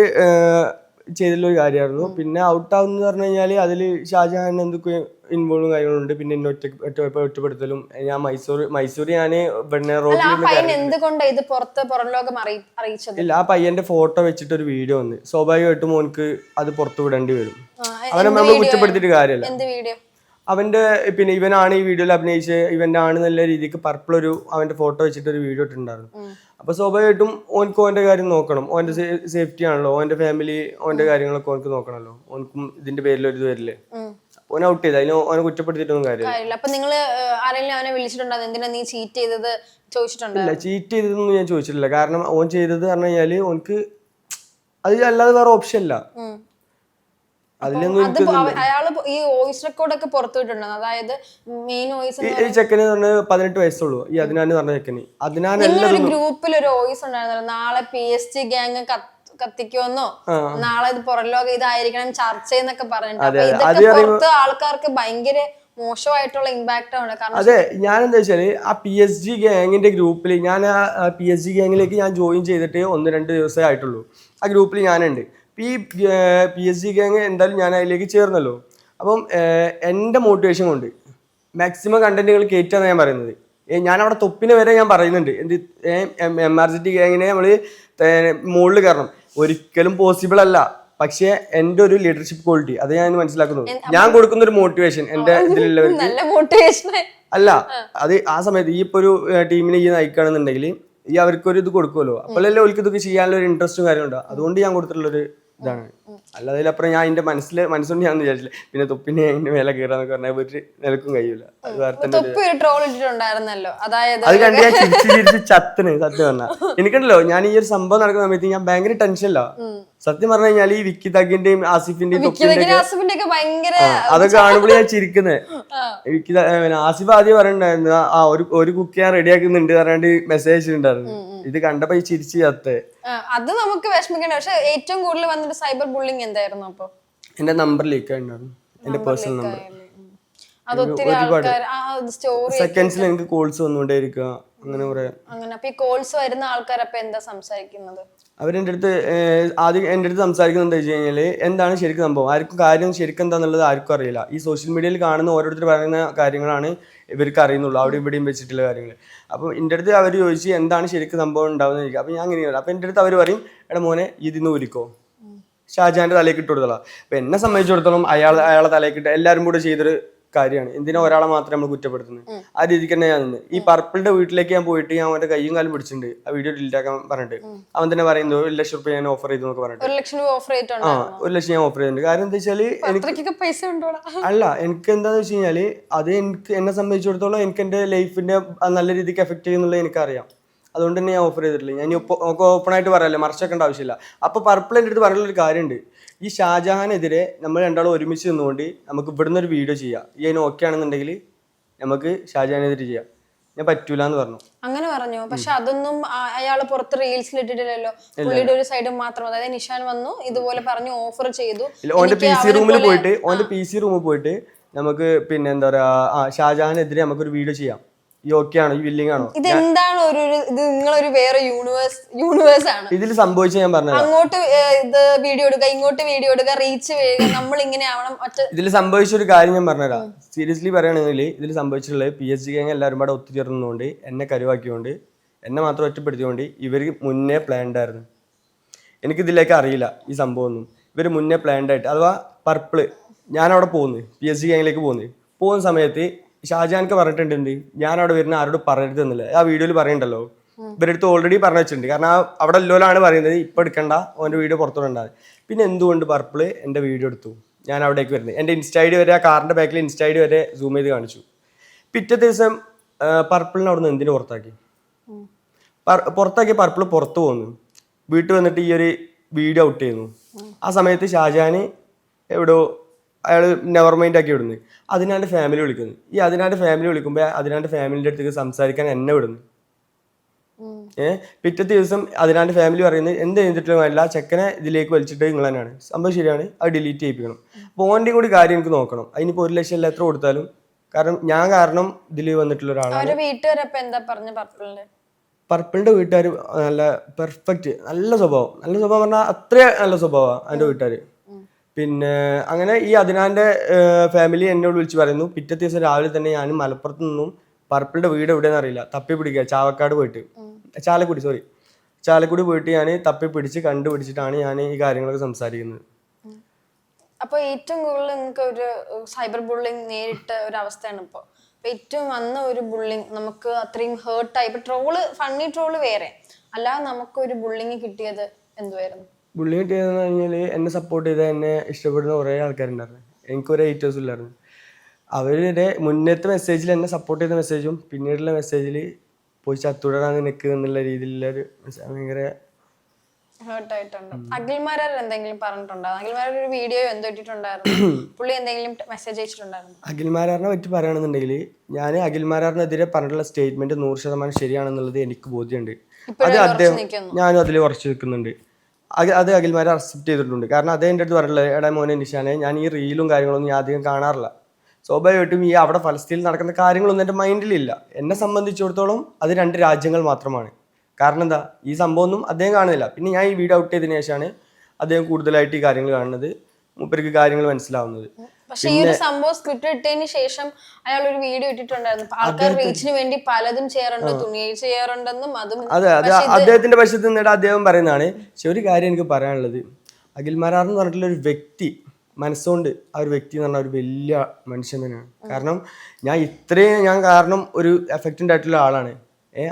ചെയ്തിട്ടുള്ള ഒരു കാര്യമായിരുന്നു. പിന്നെ ഔട്ടാവുന്ന പറഞ്ഞു കഴിഞ്ഞാൽ അതിൽ ഷാജഹാൻ എന്തൊക്കെ ഇൻവോൾവും കാര്യങ്ങളുണ്ട്. പിന്നെ എന്നെ ഒറ്റപ്പെടുത്തലും ഞാൻ മൈസൂർ ഞാൻ പിന്നെ റോഡിൽ എന്തുകൊണ്ട് ഇത് പുറം ലോകം അറിയിച്ചത്? ഇല്ല, ആ പയ്യന്റെ ഫോട്ടോ വെച്ചിട്ട് ഒരു വീഡിയോ വന്ന് സ്വാഭാവികമായിട്ടും മോനക്ക് അത് പുറത്തു വിടേണ്ടി വരും. അവനെ നമ്മൾ കുറ്റപ്പെടുത്തിയിട്ട് കാര്യമല്ല. എന്ത് വീഡിയോ? അവന്റെ പിന്നെ ഇവനാണ് ഈ വീഡിയോയിൽ അഭിനയിച്ച് ഇവന്റെ ആണ് നല്ല രീതിക്ക് പർപ്പിൾ അവന്റെ ഫോട്ടോ വെച്ചിട്ട് ഒരു വീഡിയോ ഇട്ടിട്ടുണ്ടായിരുന്നു. അപ്പൊ സ്വാഭാവികമായിട്ടും ഓനക്ക് ഓന്റെ കാര്യം നോക്കണം. ഓന്റെ സേഫ്റ്റി ആണല്ലോ, ഓന്റെ ഫാമിലി, ഓന്റെ കാര്യങ്ങളൊക്കെ ഓനക്ക് നോക്കണല്ലോ. ഓനക്കും ഇതിന്റെ പേരിൽ ഒരു ഇത് വരില്ലേ. ഓൻ ഔട്ട് ചെയ്ത് അതിന് ഓനെ കുറ്റപ്പെടുത്തിയിട്ടൊന്നും കാര്യമില്ല. അപ്പൊ നിങ്ങൾ ആരെങ്കിലും അവനെ വിളിച്ചിട്ടുണ്ടോ? എന്തിനാ നീ ചീറ്റ് ചെയ്തത് ചോദിച്ചിട്ടുണ്ടോ? ഇല്ല, ചീറ്റ് ചെയ്തതൊന്നും ഞാൻ ചോദിച്ചിട്ടില്ല. കാരണം ഓൻ ചെയ്തത് പറഞ്ഞു കഴിഞ്ഞാല് ഓനക്ക് അത് അല്ലാതെ വേറെ ഓപ്ഷൻ ഇല്ല. അതിലൊന്നും അയാള് ഈ വോയിസ് റെക്കോർഡ് ഒക്കെ പുറത്തുവിട്ടുണ്ടോ? അതായത് മെയിൻ വോയിസ് ഈ ചെക്കന് പറഞ്ഞ 18 വയസ്സുള്ളൂ. ഈ അതിനാന്ന് പറഞ്ഞ ചെക്കന് ഒരു ഗ്രൂപ്പിൽ ഒരു വോയിസ് ഉണ്ടായിരുന്നല്ലോ, നാളെ PSG ഗ്യാങ് കത്തിക്കുമെന്നോ, നാളെ ഇത് പുറംലോകം ഇതായിരിക്കണം ചർച്ച എന്നൊക്കെ പറഞ്ഞിട്ട്. അപ്പൊ ഇതൊക്കെ പുറത്ത് ആൾക്കാർക്ക് ഭയങ്കര മോശമായിട്ടുള്ള ഇമ്പാക്ട് ആണ്. അതെ, ഞാൻ എന്താ വെച്ചാല് ആ PSG ഗ്യാങ്ങിന്റെ ഗ്രൂപ്പിൽ ഞാൻ ആ PSG ഗ്യാങ്ങിലേക്ക് ഞാൻ ജോയിൻ ചെയ്തിട്ട് 1-2 ദിവസമേ ആയിട്ടുള്ളൂ. ആ ഗ്രൂപ്പിൽ ഞാനുണ്ട്. ഈ PSG ഗ്യാങ് എന്തായാലും ഞാൻ അതിലേക്ക് ചേർന്നല്ലോ. അപ്പം എൻ്റെ മോട്ടിവേഷൻ കൊണ്ട് മാക്സിമം കണ്ടന്റുകൾ കയറ്റാന്ന് ഞാൻ പറയുന്നത്. ഞാൻ അവിടെ തൊപ്പിനെ വരെ ഞാൻ പറയുന്നുണ്ട്. എന്ത് MRCT ഗ്യാങ്ങിനെ നമ്മൾ മുകളിൽ കയറണം, ഒരിക്കലും പോസിബിൾ അല്ല. പക്ഷേ എൻ്റെ ഒരു ലീഡർഷിപ്പ് ക്വാളിറ്റി അത് ഞാൻ മനസ്സിലാക്കുന്നു. ഞാൻ കൊടുക്കുന്ന ഒരു മോട്ടിവേഷൻ എൻ്റെ ഇതിലുള്ളവർക്ക് അല്ല, അത് ആ സമയത്ത് ഈ ഇപ്പൊ ഒരു ടീമിനെ ഈ നയിക്കുകയാണെന്നുണ്ടെങ്കിൽ ഈ അവർക്കൊരു ഇത് കൊടുക്കുമല്ലോ. അപ്പോഴല്ലേ അവർക്ക് ഇതൊക്കെ ചെയ്യാനുള്ള ഒരു ഇൻട്രസ്റ്റും കാര്യമുണ്ടോ. അതുകൊണ്ട് ഞാൻ കൊടുത്തിട്ടുള്ളൊരു ഇതാണ്. അല്ലാതെ അതിലപ്പുറം ഞാൻ എന്റെ മനസ്സുകൊണ്ട് ഞാൻ വിചാരിച്ചില്ല. പിന്നെ തൊപ്പിനെ അതിന്റെ മേലെ കയറാന്നൊക്കെ പറഞ്ഞാൽ ഒരു നിലക്കും കഴിയൂല. അത് വേറെ തന്നെ അത് കണ്ട് ഞാൻ ചിരിച്ച് ചത്തിന്. സത്യം പറഞ്ഞാൽ എനിക്കുണ്ടല്ലോ, ഞാൻ ഈ ഒരു സംഭവം നടക്കുന്ന സമയത്ത് ഞാൻ ഭയങ്കര ടെൻഷനില്ല. സത്യം പറഞ്ഞു കഴിഞ്ഞാൽ ഈ വിക്കി തഗിന്റെയും ആസിഫിന്റെയും അതൊക്കെ കാണുമ്പോൾ ഞാൻ ചിരിക്കുന്നത്. ആസിഫ് ആദ്യം പറയണ്ടായിരുന്നു ഒരു കുക്ക് ഞാൻ റെഡിയാക്കുന്നുണ്ട് പറഞ്ഞാണ്ട് മെസ്സേജ് അയച്ചിട്ടുണ്ടായിരുന്നു. ഇത് കണ്ടപ്പോ ഈ ചിരിച്ച് ചത്ത്. അത് നമുക്ക് വിഷമിക്കണ്ട. പക്ഷെ ഏറ്റവും കൂടുതൽ വന്നിട്ട് സൈബർ ബുള്ളിങ് എന്തായിരുന്നു? അപ്പൊ എന്റെ നമ്പർ ലീക്ക് ആയിട്ടുണ്ടായിരുന്നു, എന്റെ പേഴ്സണൽ നമ്പർ. ഒരുപാട് സെക്കൻഡ്സിൽ എനിക്ക് കോൾസ് വന്നുകൊണ്ടേയിരിക്കുക, അങ്ങനെ കുറെ. അപ്പൊ ഈ കോൾസ് വരുന്ന ആൾക്കാരപ്പൊ എന്താ സംസാരിക്കുന്നത്? അവരെന്റെ അടുത്ത് ആദ്യം എൻ്റെ അടുത്ത് സംസാരിക്കുന്നത് എന്താ വെച്ച് കഴിഞ്ഞാല് എന്താണ് ശരിക്കും സംഭവം, ആർക്കും കാര്യം ശരിക്കും എന്താന്നുള്ളത് ആർക്കും അറിയില്ല. ഈ സോഷ്യൽ മീഡിയയിൽ കാണുന്ന ഓരോരുത്തർ പറയുന്ന കാര്യങ്ങളാണ് ഇവർക്ക് അറിയുന്നുള്ളൂ, അവിടെ ഇവിടെയും വെച്ചിട്ടുള്ള കാര്യങ്ങൾ. അപ്പം എൻ്റെ അടുത്ത് അവർ ചോദിച്ച് എന്താണ് ശരിക്കും സംഭവം ഉണ്ടാവുന്നത് ചോദിക്കുക. അപ്പം ഞാൻ അങ്ങനെയാണ്. അപ്പം എൻ്റെ അടുത്ത് അവർ പറയും, എടാ മോനെ ഇതിന്ന് ഊരിക്കോ, ഷാജഹാന്റെ തലയ്ക്ക് ഇട്ട് കൊടുത്തോളാം. അപ്പം എന്നെ സംബന്ധിച്ചിടത്തോളം അയാളെ തലയ്ക്ക് ഇട്ട് എല്ലാവരും കൂടെ ചെയ്തൊരു കാര്യമാണ്. എന്തിനാ ഒരാളെ മാത്രമേ നമ്മൾ കുറ്റപ്പെടുത്തുന്നത്? ആ രീതിക്ക് തന്നെ ഞാൻ നിന്ന്. ഈ പർപ്പിളിന്റെ വീട്ടിലേക്ക് ഞാൻ പോയിട്ട് ഞാൻ അവന്റെ കയ്യും കാലും പിടിച്ചിട്ടുണ്ട്, ആ വീഡിയോ ഡിലീറ്റ് ആക്കാൻ പറഞ്ഞിട്ട്. അവൻ തന്നെ പറയുന്നത് 1 ലക്ഷം രൂപ ഞാൻ ഓഫർ ചെയ്തു എന്നൊക്കെ പറഞ്ഞിട്ട്. 1 ലക്ഷം ഓഫർ ചെയ്തിട്ടുണ്ട്. 1 ലക്ഷം ഞാൻ ഓഫർ ചെയ്തിട്ടുണ്ട്. കാരണം എന്താ വെച്ചാല് അല്ല, എനിക്ക് എന്താന്ന് വെച്ച് കഴിഞ്ഞാല് അത് എന്നെ സംബന്ധിച്ചിടത്തോളം എനിക്ക് എന്റെ ലൈഫിന്റെ നല്ല രീതിക്ക് എഫക്ട് ചെയ്യുന്നുള്ളത് എനിക്കറിയാം. അതുകൊണ്ട് തന്നെ ഞാൻ ഓഫർ ചെയ്തിട്ടില്ല. ഞാൻ ഓപ്പൺ ആയിട്ട് പറയാല്ലേ, മറച്ചേക്കേണ്ട ആവശ്യമില്ല. അപ്പൊ പർപ്പിളിന്റെ അടുത്ത് പറയാനുള്ളൊരു കാര്യമുണ്ട്. ഈ ഷാജഹാനെതിരെ നമ്മൾ രണ്ടാളും ഒരുമിച്ച് നിന്നുകൊണ്ട് നമുക്ക് ഇവിടുന്ന് ഒരു വീഡിയോ ചെയ്യാം. ഈ അതിന് ഓക്കെ ആണെന്നുണ്ടെങ്കിൽ നമുക്ക് ഷാജഹാനെതിരെ ചെയ്യാം. ഞാൻ പറ്റൂല എന്ന് പറഞ്ഞു. അങ്ങനെ പറഞ്ഞു. പക്ഷെ അതൊന്നും അയാള് പുറത്ത് റീൽസിൽ ഇട്ടിട്ടില്ലല്ലോ. പുള്ളിയുടെ ഒരു സൈഡ് മാത്രം. അതായത് നിഷാൻ വന്നു ഇതുപോലെ പറഞ്ഞു, ഓഫർ ചെയ്തു. ഓന്റെ PC റൂമിൽ പോയിട്ട് നമുക്ക് പിന്നെ എന്താ പറയാ ഷാജഹാനെതിരെ നമുക്കൊരു വീഡിയോ ചെയ്യാം. ഈ ഓക്കെ ആണോ, ഈ വില്ലിംഗ് ആണോ? ഇതെന്താണ് ഇത് നിങ്ങളൊരു വേറെ യൂണിവേഴ്സ് ആണ്. ഇതിൽ സംഭവിച്ച ഞാൻ പറഞ്ഞു, അങ്ങോട്ട് ഇത് വീഡിയോ എടുക്കുക, ഇങ്ങോട്ട് വീഡിയോ എടുക്കുക, റീച്ച് വേഗം നമ്മൾ ഇങ്ങനെ ആവണം. ഇതിൽ സംഭവിച്ച ഒരു കാര്യം ഞാൻ പറഞ്ഞുതരാം. സീരിയസ്ലി പറയുകയാണെങ്കിൽ ഇതിൽ സംഭവിച്ചിട്ടുള്ളത് PSG ഗ്യാങ് എല്ലാവരും കൂടെ ഒത്തുചേർന്നുകൊണ്ട് എന്നെ കരുവാക്കിക്കൊണ്ട് എന്നെ മാത്രം ഒറ്റപ്പെടുത്തിക്കൊണ്ട് ഇവർ മുന്നേ പ്ലാൻഡ് ആയിരുന്നു. എനിക്കിതിലേക്ക് അറിയില്ല ഈ സംഭവം ഒന്നും. ഇവർ മുന്നേ പ്ലാൻഡ് ആയിട്ട്, അഥവാ പർപ്പിള് ഞാനവിടെ PSG ഗ്യാങ്ങിലേക്ക് പോകുന്ന സമയത്ത് ഷാജഹാനൊക്കെ പറഞ്ഞിട്ടുണ്ട് ഞാൻ അവിടെ വരുന്ന ആരോട് പറയരുത് എന്നുള്ളത്. ആ വീഡിയോയിൽ പറയണ്ടല്ലോ, ഇവരുടെ അടുത്ത് ഓൾറെഡി പറഞ്ഞു വെച്ചിട്ടുണ്ട്. കാരണം അവിടെ എല്ലോലാണ് പറയുന്നത് ഇപ്പം എടുക്കണ്ട, ഓൻ്റെ വീഡിയോ പുറത്തുകൊണ്ടാണ്. പിന്നെ എന്തുകൊണ്ട് പർപ്പിള് എൻ്റെ വീഡിയോ എടുത്തു? ഞാൻ അവിടേക്ക് വരുന്നത് എൻ്റെ ഇൻസ്റ്റ ID വരെ, ആ കാറിൻ്റെ ബാക്കിൽ ഇൻസ്റ്റ ID വരെ സൂം ചെയ്ത് കാണിച്ചു. പിറ്റേ ദിവസം പർപ്പിളിനെ അവിടെ നിന്ന് എന്തിനു പുറത്താക്കി പർപ്പിള് പുറത്തു പോകുന്നു. വീട്ടിൽ വന്നിട്ട് ഈ ഒരു വീഡിയോ ഔട്ട് ചെയ്യുന്നു. ആ സമയത്ത് ഷാജഹാന് എവിടെയോ അയാൾ നെവർ മൈൻഡ് ആക്കി വിടുന്നു. അതിനാൻ്റെ ഫാമിലി വിളിക്കുന്നു. ഈ അതിനാൻ്റെ ഫാമിലി വിളിക്കുമ്പോൾ അതിനാൻ്റെ ഫാമിലിൻ്റെ അടുത്തേക്ക് സംസാരിക്കാൻ എന്നെ വിടുന്നു. പിറ്റേ ദിവസം അതിനാൻ്റെ ഫാമിലി പറയുന്നത് എന്ത് ചെയ്തിട്ടും അല്ല, ചെക്കനെ ഇതിലേക്ക് വലിച്ചിട്ട് നിങ്ങൾ തന്നെയാണ്. സംഭവം ശരിയാണ്, അത് ഡിലീറ്റ് ചെയ്യിപ്പിക്കണം. അപ്പോൾ ഓൻ്റെ കൂടി കാര്യം എനിക്ക് നോക്കണം. അതിനിപ്പോൾ 1 ലക്ഷം എത്ര കൊടുത്താലും, കാരണം ഞാൻ കാരണം ഇതിൽ വന്നിട്ടുള്ള ഒരാളാണ്. പർപ്പിളിൻ്റെ വീട്ടുകാർ നല്ല പെർഫെക്റ്റ്, നല്ല സ്വഭാവം പറഞ്ഞാൽ അത്ര നല്ല സ്വഭാവമാണ് എൻ്റെ വീട്ടുകാർ. പിന്നെ അങ്ങനെ ഈ അദ്നാൻ്റെ ഫാമിലി എന്നോട് വിളിച്ച് പറയുന്നു. പിറ്റത്തെ ദിവസം രാവിലെ തന്നെ ഞാൻ മലപ്പുറത്ത് നിന്നും പർപ്പിളിൻ്റെ വീട് എവിടെയെന്ന് അറിയില്ല തപ്പി പിടിക്കുക, ചാവക്കാട് പോയിട്ട് ചാലക്കുടി പോയിട്ട് ഞാൻ തപ്പി പിടിച്ച് കണ്ടുപിടിച്ചിട്ടാണ് ഞാൻ ഈ കാര്യങ്ങളൊക്കെ സംസാരിക്കുന്നത്. അപ്പൊ ഏറ്റവും കൂടുതൽ നിങ്ങൾക്ക് ഒരു സൈബർ ബുള്ളിങ് നേരിട്ട ഒരു അവസ്ഥയാണ് ഇപ്പോൾ. അപ്പൊ ഏറ്റവും വന്ന ഒരു ബുള്ളിങ് നമുക്ക് അത്രയും ഹേർട്ടായി. ഇപ്പൊ ഫണ്ണി ട്രോള് വേറെ, അല്ലാതെ നമുക്ക് ഒരു ബുള്ളിങ് കിട്ടിയത് എന്തുവായിരുന്നു? ബുള്ളിങ് കിട്ടിയതെന്ന് പറഞ്ഞാൽ എന്നെ സപ്പോർട്ട് ചെയ്ത, എന്നെ ഇഷ്ടപ്പെടുന്ന കുറേ ആൾക്കാരുണ്ടായിരുന്നു. എനിക്കൊരു ഹേറ്റേഴ്സും ഇല്ലായിരുന്നു. അവരുടെ മുന്നത്തെ മെസ്സേജിൽ എന്നെ സപ്പോർട്ട് ചെയ്ത മെസ്സേജും പിന്നീടുള്ള മെസ്സേജിൽ പോയി ചത്തുടരാൻ നിൽക്കുക എന്നുള്ള രീതിയിലുള്ളൊരു ഭയങ്കര ഹേർട്ടായിട്ടുണ്ട്. അഖിൽമാരാർ എന്തെങ്കിലും പറഞ്ഞിട്ടുണ്ടോ? അഖിൽമാരാർ ഒരു വീഡിയോ എന്തോ ഇട്ടിട്ടുണ്ടായിരുന്നു, പുള്ളി എന്തെങ്കിലും മെസ്സേജ് അയച്ചിട്ടുണ്ടായിരുന്നു? അഖിൽമാരാറിനെ പറ്റി പറയുകയാണെന്നുണ്ടെങ്കിൽ ഞാൻ അഖിൽമാരാറിനെതിരെ പറഞ്ഞിട്ടുള്ള സ്റ്റേറ്റ്മെന്റ് 100% ശരിയാണെന്നുള്ളത് എനിക്ക് ബോധ്യമുണ്ട്. അത് അദ്ദേഹം ഞാനും അതിൽ ഉറച്ചു നിൽക്കുന്നുണ്ട്. അത് അഖിൽമാരെ അക്സെപ്റ്റ് ചെയ്തിട്ടുണ്ട്. കാരണം അദ്ദേഹം എൻ്റെ അടുത്ത് പറഞ്ഞിട്ടുള്ളത്, എടാ മോനെ നിഷാനെ, ഞാൻ ഈ റീലും കാര്യങ്ങളൊന്നും ഞാൻ അധികം കാണാറില്ല. സ്വാഭാവികമായിട്ടും ഈ അവിടെ ഫലസ്തീനിൽ നടക്കുന്ന കാര്യങ്ങളൊന്നും എൻ്റെ മൈൻഡിലില്ല. എന്നെ സംബന്ധിച്ചിടത്തോളം അത് 2 രാജ്യങ്ങൾ മാത്രമാണ്. കാരണം എന്താ, ഈ സംഭവമൊന്നും അദ്ദേഹം കാണുന്നില്ല. പിന്നെ ഞാൻ ഈ വീഡിയോ ഔട്ട് ചെയ്തതിനു ശേഷമാണ് അദ്ദേഹം കൂടുതലായിട്ട് ഈ കാര്യങ്ങൾ കാണുന്നത്, മൂപ്പർക്ക് കാര്യങ്ങൾ മനസ്സിലാവുന്നത്. പക്ഷെ ഈ ഒരു സംഭവം സ്ക്രിപ്റ്റ് ഇട്ടതിന് ശേഷം അയാൾ ഒരു വീഡിയോ ഇട്ടിട്ടുണ്ടായിരുന്നു. ആൾക്കാർ റീച്ചിന് വേണ്ടി പലതും ചെയ്യാറുണ്ട്, തുണി ചെയ്യാറുണ്ടെന്നും അതും. അതെ, അദ്ദേഹത്തിന്റെ പക്ഷത്ത് നിന്നിട്ട് അദ്ദേഹം പറയുന്നതാണ്. പക്ഷെ ഒരു കാര്യം എനിക്ക് പറയാനുള്ളത്, അഖിൽമാരാർ എന്ന് പറഞ്ഞിട്ടുള്ള ഒരു വ്യക്തി, മനസ്സുകൊണ്ട് ആ ഒരു വ്യക്തി എന്ന് പറഞ്ഞാൽ ഒരു വലിയ മനുഷ്യൻ തന്നെയാണ്. കാരണം ഞാൻ കാരണം ഒരു എഫക്റ്റഡ് ആയിട്ടുള്ള ആളാണ്.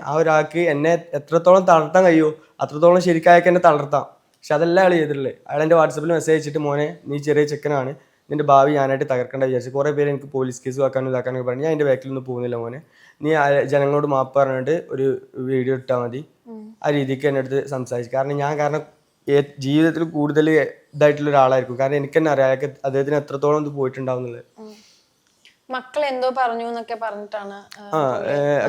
ആ ഒരാൾക്ക് എന്നെ എത്രത്തോളം തളർത്താൻ കഴിയുമോ അത്രത്തോളം ശരിക്കായൊക്കെ എന്നെ തളർത്താം. പക്ഷെ അതെല്ലാം അയാൾ ചെയ്തിട്ടുള്ളത്. അയാൾ എൻ്റെ വാട്സപ്പിൽ മെസ്സേജ് അയച്ചിട്ട്, മോനെ നീ ചെറിയ ചെക്കനാണ്, നിന്റെ ഭാവി ഞാനായിട്ട് തകർക്കേണ്ട വിചാരിച്ചു. കുറേ പേര് എനിക്ക് പോലീസ് കേസ് വെക്കാനും ഇതാക്കാനൊക്കെ പറഞ്ഞു. ഞാൻ എൻ്റെ ബാക്കിലൊന്നും പോകുന്നില്ല മോനെ, നീ ജനങ്ങളോട് മാപ്പ് പറഞ്ഞിട്ട് ഒരു വീഡിയോ ഇട്ടാൽ മതി. ആ രീതിക്ക് എൻ്റെ അടുത്ത് സംസാരിച്ചു. കാരണം ജീവിതത്തിൽ കൂടുതൽ ഇതായിട്ടുള്ള ഒരാളായിരിക്കും. കാരണം എനിക്ക് തന്നെ അറിയാം അദ്ദേഹത്തിന് എത്രത്തോളം ഇത് പോയിട്ടുണ്ടാവും എന്നുള്ളത്. മക്കൾ എന്തോ പറഞ്ഞു എന്നൊക്കെ പറഞ്ഞിട്ടാണ്.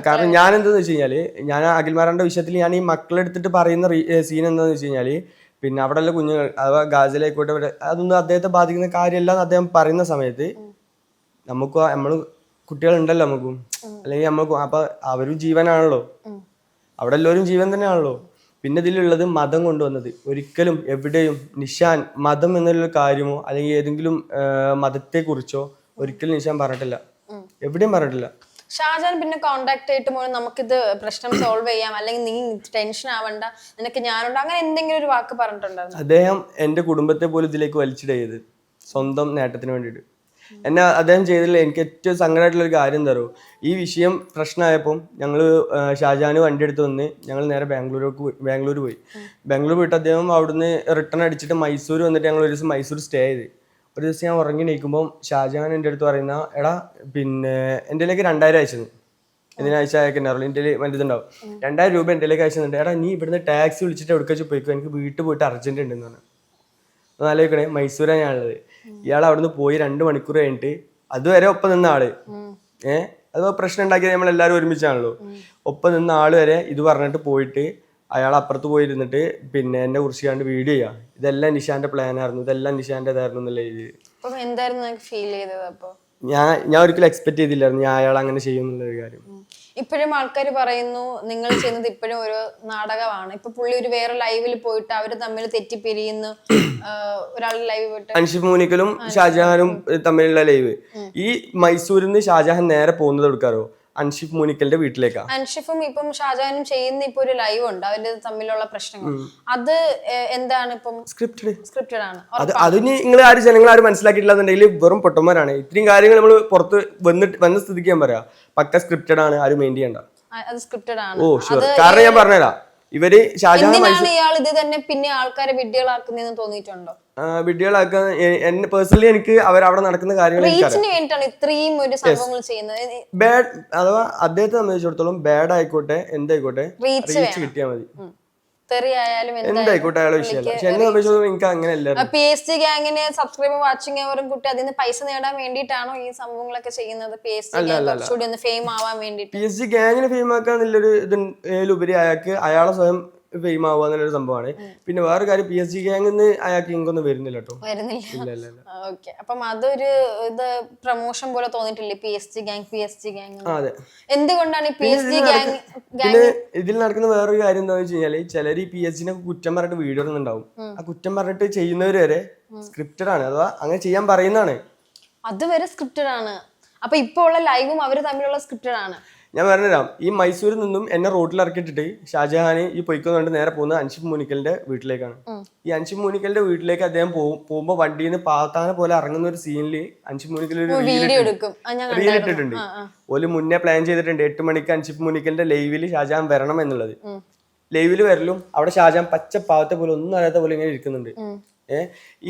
കാരണം ഞാൻ എന്താന്ന് വെച്ച് കഴിഞ്ഞാല്, ഞാൻ അഖിൽമാരാറിന്റെ വിഷയത്തിൽ ഞാൻ ഈ മക്കളെടുത്തിട്ട് പറയുന്ന സീൻ എന്താന്ന് വെച്ച് കഴിഞ്ഞാല്, പിന്നെ അവിടെയുള്ള കുഞ്ഞുങ്ങൾ അഥവാ ഗാസയിലായിക്കോട്ടെ, അതൊന്നും അദ്ദേഹത്തെ ബാധിക്കുന്ന കാര്യമല്ല എന്ന് അദ്ദേഹം പറയുന്ന സമയത്ത് നമ്മള് കുട്ടികളുണ്ടല്ലോ നമുക്കും, അല്ലെങ്കിൽ നമ്മൾക്കും, അപ്പൊ അവരും ജീവനാണല്ലോ, അവിടെ എല്ലാവരും ജീവൻ തന്നെയാണല്ലോ. പിന്നെ ഇതിലുള്ളത് മതം കൊണ്ടുവന്നത് ഒരിക്കലും എവിടെയും നിഷാൻ മതം എന്നുള്ള കാര്യമോ അല്ലെങ്കിൽ ഏതെങ്കിലും മതത്തെക്കുറിച്ചോ ഒരിക്കലും നിഷാൻ പറഞ്ഞിട്ടില്ല, എവിടെയും പറഞ്ഞിട്ടില്ല. ഷാജാൻ പിന്നെ കോണ്ടാക്ട് ചെയ്തിട്ട് മോനെ നമുക്കിത് പ്രശ്നം സോൾവ് ചെയ്യാം, അല്ലെങ്കിൽ നീ ടെൻഷൻ ആവണ്ട, നിനക്ക് ഞാനുണ്ട്, അങ്ങനെ എന്തെങ്കിലും ഒരു വാക്ക് പറഞ്ഞിട്ടുണ്ടായിരുന്നു? അദ്ദേഹം എൻ്റെ കുടുംബത്തെ പോലും ഇതിലേക്ക് വലിച്ചിടയത് സ്വന്തം നേട്ടത്തിന് വേണ്ടിയിട്ട്. എന്നെ അദ്ദേഹം ചെയ്തില്ല. എനിക്ക് ഏറ്റവും സങ്കടമായിട്ടുള്ളൊരു കാര്യം എന്താ പറയുക, ഈ വിഷയം പ്രശ്നമായപ്പം ഞങ്ങൾ ഷാജാന് വണ്ടി എടുത്ത് വന്ന് ഞങ്ങൾ നേരെ ബാംഗ്ലൂർ പോയി. ബാംഗ്ലൂർ പോയിട്ട് അദ്ദേഹം അവിടുന്ന് റിട്ടേൺ അടിച്ചിട്ട് മൈസൂർ വന്നിട്ട് ഞങ്ങൾ ഒരു ദിവസം മൈസൂർ സ്റ്റേ ചെയ്ത്. ഒരു ദിവസം ഞാൻ ഉറങ്ങി നീക്കുമ്പോൾ ഷാജഹാൻ എൻ്റെ അടുത്ത് പറയുന്ന, എടാ പിന്നെ എൻ്റെ കയ്യിലേക്ക് 2000 അയച്ചത്, ഇതിനാഴ്ച അയക്കുന്നുള്ളൂ, എൻ്റെ മറ്റേതുണ്ടാവും 2000 രൂപ എൻ്റെ കയ്യിലേക്ക് അയച്ചിട്ടുണ്ട്. എടാ നീ ഇവിടുന്ന് ടാക്സി വിളിച്ചിട്ട് എവിടെ വെച്ച് പോയിക്കോ, എനിക്ക് വീട്ടിൽ പോയിട്ട് അർജൻറ്റ് ഉണ്ടെന്ന് പറഞ്ഞു. ആലോചിക്കണേ, മൈസൂരാണ് ഞാനുള്ളത്. ഇയാൾ അവിടുന്ന് പോയി 2 മണിക്കൂർ കഴിഞ്ഞിട്ട് അതുവരെ ഒപ്പം നിന്ന ആള്, അത് പ്രശ്നം ഉണ്ടാക്കിയത് നമ്മളെല്ലാവരും ഒരുമിച്ചാണല്ലോ, ഒപ്പം നിന്ന ആള് വരെ ഇത് പറഞ്ഞിട്ട് പോയിട്ട് അയാൾ അപ്പുറത്ത് പോയിരുന്നിട്ട് പിന്നെ എന്നെ കുറിച്ച് കണ്ട് വീഡിയോ ചെയ്യാം, ഇതെല്ലാം നിഷാന്റെ പ്ലാൻ ആയിരുന്നു, ഇതെല്ലാം നിഷാന്റേതായിരുന്നു എന്നുള്ള രീതിയിൽ. ഞാൻ ഒരിക്കലും എക്സ്പെക്ട് ചെയ്തില്ലായിരുന്നു ഞാൻ അയാൾ അങ്ങനെ ചെയ്യുന്നുള്ളൊരു കാര്യം. ഇപ്പോഴും ആൾക്കാർ പറയുന്നു നിങ്ങൾ ചെയ്യുന്നത് ഇപ്പോഴും ഒരു നാടകമാണ്. ഇപ്പൊ പുള്ളി ഒരു വേറെ ലൈവിൽ പോയിട്ട് അവര് തമ്മിൽ തെറ്റിപ്പിരിയുന്നു, ഒരാൾ ലൈവ് പോയിട്ട് അൻഷിഫ് മൂനിക്കലും ഷാജഹാനും തമ്മിലുള്ള ലൈവ്. ഈ മൈസൂരിൽ നിന്ന് ഷാജഹാൻ നേരെ പോകുന്നത് എടുക്കാറോ അൻഷിഫ് മൂനിക്കലിന്റെ വീട്ടിലേക്കാ. അൻഷിഫും ഇപ്പം ഷാജഹാനും ചെയ്യുന്ന ഇപ്പൊ ഒരു ലൈവ് ഉണ്ട്, അവര് തമ്മിലുള്ള പ്രശ്നങ്ങൾ. അത് എന്താണ് ഇപ്പം സ്ക്രിപ്റ്റഡ് ആണ്. അതിന് നിങ്ങൾ ജനങ്ങൾ ആരും മനസ്സിലാക്കിയിട്ടില്ലെന്നുണ്ടെങ്കിൽ വെറും പൊട്ടന്മാരാണ്. ഇത്രയും കാര്യങ്ങൾ നമ്മൾ പുറത്ത് വന്ന് സ്ഥിതിക്കാൻ പറയാ, പക്ക സ്ക്രിപ്റ്റഡ് ആണ്, ആരും മെയിൻ ചെയ്യണ്ട. അത് സ്ക്രിപ്റ്റഡ് ആണ്. Oh sure. കാരണം ഞാൻ പറഞ്ഞുതരാം, ഇവര് ഇയാൾ ഇത് തന്നെ പിന്നെ ആൾക്കാരെ വിഡ്ഢികളാക്കുന്നതെന്ന് തോന്നിയിട്ടുണ്ടോ? വിഡ്ഢികളാക്കാൻ എന്നെ പേഴ്സണലി എനിക്ക് അവരവിടെ നടക്കുന്ന കാര്യങ്ങൾ ഇത്രയും ഒരു സംഭവങ്ങൾ ചെയ്യുന്നത്. ബാഡ് അഥവാ അദ്ദേഹത്തെ സംബന്ധിച്ചിടത്തോളം ബാഡ് ആയിക്കോട്ടെ എന്തായിക്കോട്ടെ റീച്ച് കിട്ടിയാൽ മതി, എന്തായിക്കോട്ടെ അയാളെ വിഷയമല്ല. പക്ഷെ എന്നെ സംബന്ധിച്ചിടത്തോളം എനിക്ക് അങ്ങനെയല്ല. PSG ഗാങ്ങിന് സബ്സ്ക്രൈബർ വാച്ചിങ് അവരും കുട്ടി അതിന് പൈസ നേടാൻ വേണ്ടിയിട്ടാണോ ഈ സംഭവങ്ങളൊക്കെ ചെയ്യുന്നത്? ഫെയിം ആവാൻ വേണ്ടിട്ട്. PSG ഗാങ്ങിനെ ഫെയിം ആക്കാന്നുള്ളൊരു ഇതിലുപരി അയാൾക്ക് അയാളെ സ്വയം ഫെയിം ആവുക എന്നുള്ളൊരു സംഭവമാണ്. പിന്നെ വേറെ കാര്യം PSG ഗ്യാങ്ങിന്ന് അയാൾക്ക് ഇങ്ങൊന്നും വരുന്നില്ല കേട്ടോ. വരുന്നില്ല. ഓക്കെ, അപ്പം അതൊരു ഇത് പ്രൊമോഷൻ പോലെ തോന്നിയിട്ടില്ലേ PSG ഗ്യാങ്? അതെ. എന്തുകൊണ്ടാണ് ഈ PSG ഗ്യാങ്? പിന്നെ ഇതിൽ നടക്കുന്ന വേറൊരു കാര്യം എന്താണെന്ന് വെച്ച് കഴിഞ്ഞാല് ചിലർ ഈ PSG കുറ്റം പറഞ്ഞിട്ട് വീഡിയോ ഒന്നുണ്ടാവും. ആ കുറ്റം പറഞ്ഞിട്ട് ചെയ്യുന്നവര് വരെ സ്ക്രിപ്റ്റഡ് ആണ്, അഥവാ അങ്ങനെ ചെയ്യാൻ പറയുന്നതാണ്. അതുവരെ സ്ക്രിപ്റ്റഡ് ആണ്. അപ്പൊ ഇപ്പൊ ഉള്ള ലൈവും അവര് തമ്മിലുള്ള സ്ക്രിപ്റ്റഡ് ആണ്. ഞാൻ പറഞ്ഞുതരാം. ഈ മൈസൂരിൽ നിന്നും എന്നെ റോഡിൽ ഇറക്കിയിട്ടിട്ട് ഷാജഹാൻ ഈ പൊയ്ക്കൊന്നുകൊണ്ട് നേരെ പോകുന്നത് അൻഷിഫ് മുനിക്കലിന്റെ വീട്ടിലേക്കാണ്. ഈ അൻഷിഫ് മുനിക്കലിന്റെ വീട്ടിലേക്ക് അദ്ദേഹം പോകുമ്പോ വണ്ടിയിൽ നിന്ന് പാത്താനെ പോലെ ഇറങ്ങുന്ന ഒരു സീനില് അൻഷിഫ് മുനിക്കൽ ഒരു റീൽ ഇട്ടിട്ടുണ്ട്. ഒരു മുന്നേ പ്ലാൻ ചെയ്തിട്ടുണ്ട് 8 മണിക്ക് അൻഷിഫ് മുനിക്കലിന്റെ ലൈവില് ഷാജഹാൻ വരണം എന്നുള്ളത്. ലൈവില് വരലും അവിടെ ഷാജഹാൻ പച്ച പാവത്തെ പോലെ ഒന്നും അറിയാത്ത പോലെ ഇങ്ങനെ ഇരിക്കുന്നുണ്ട്.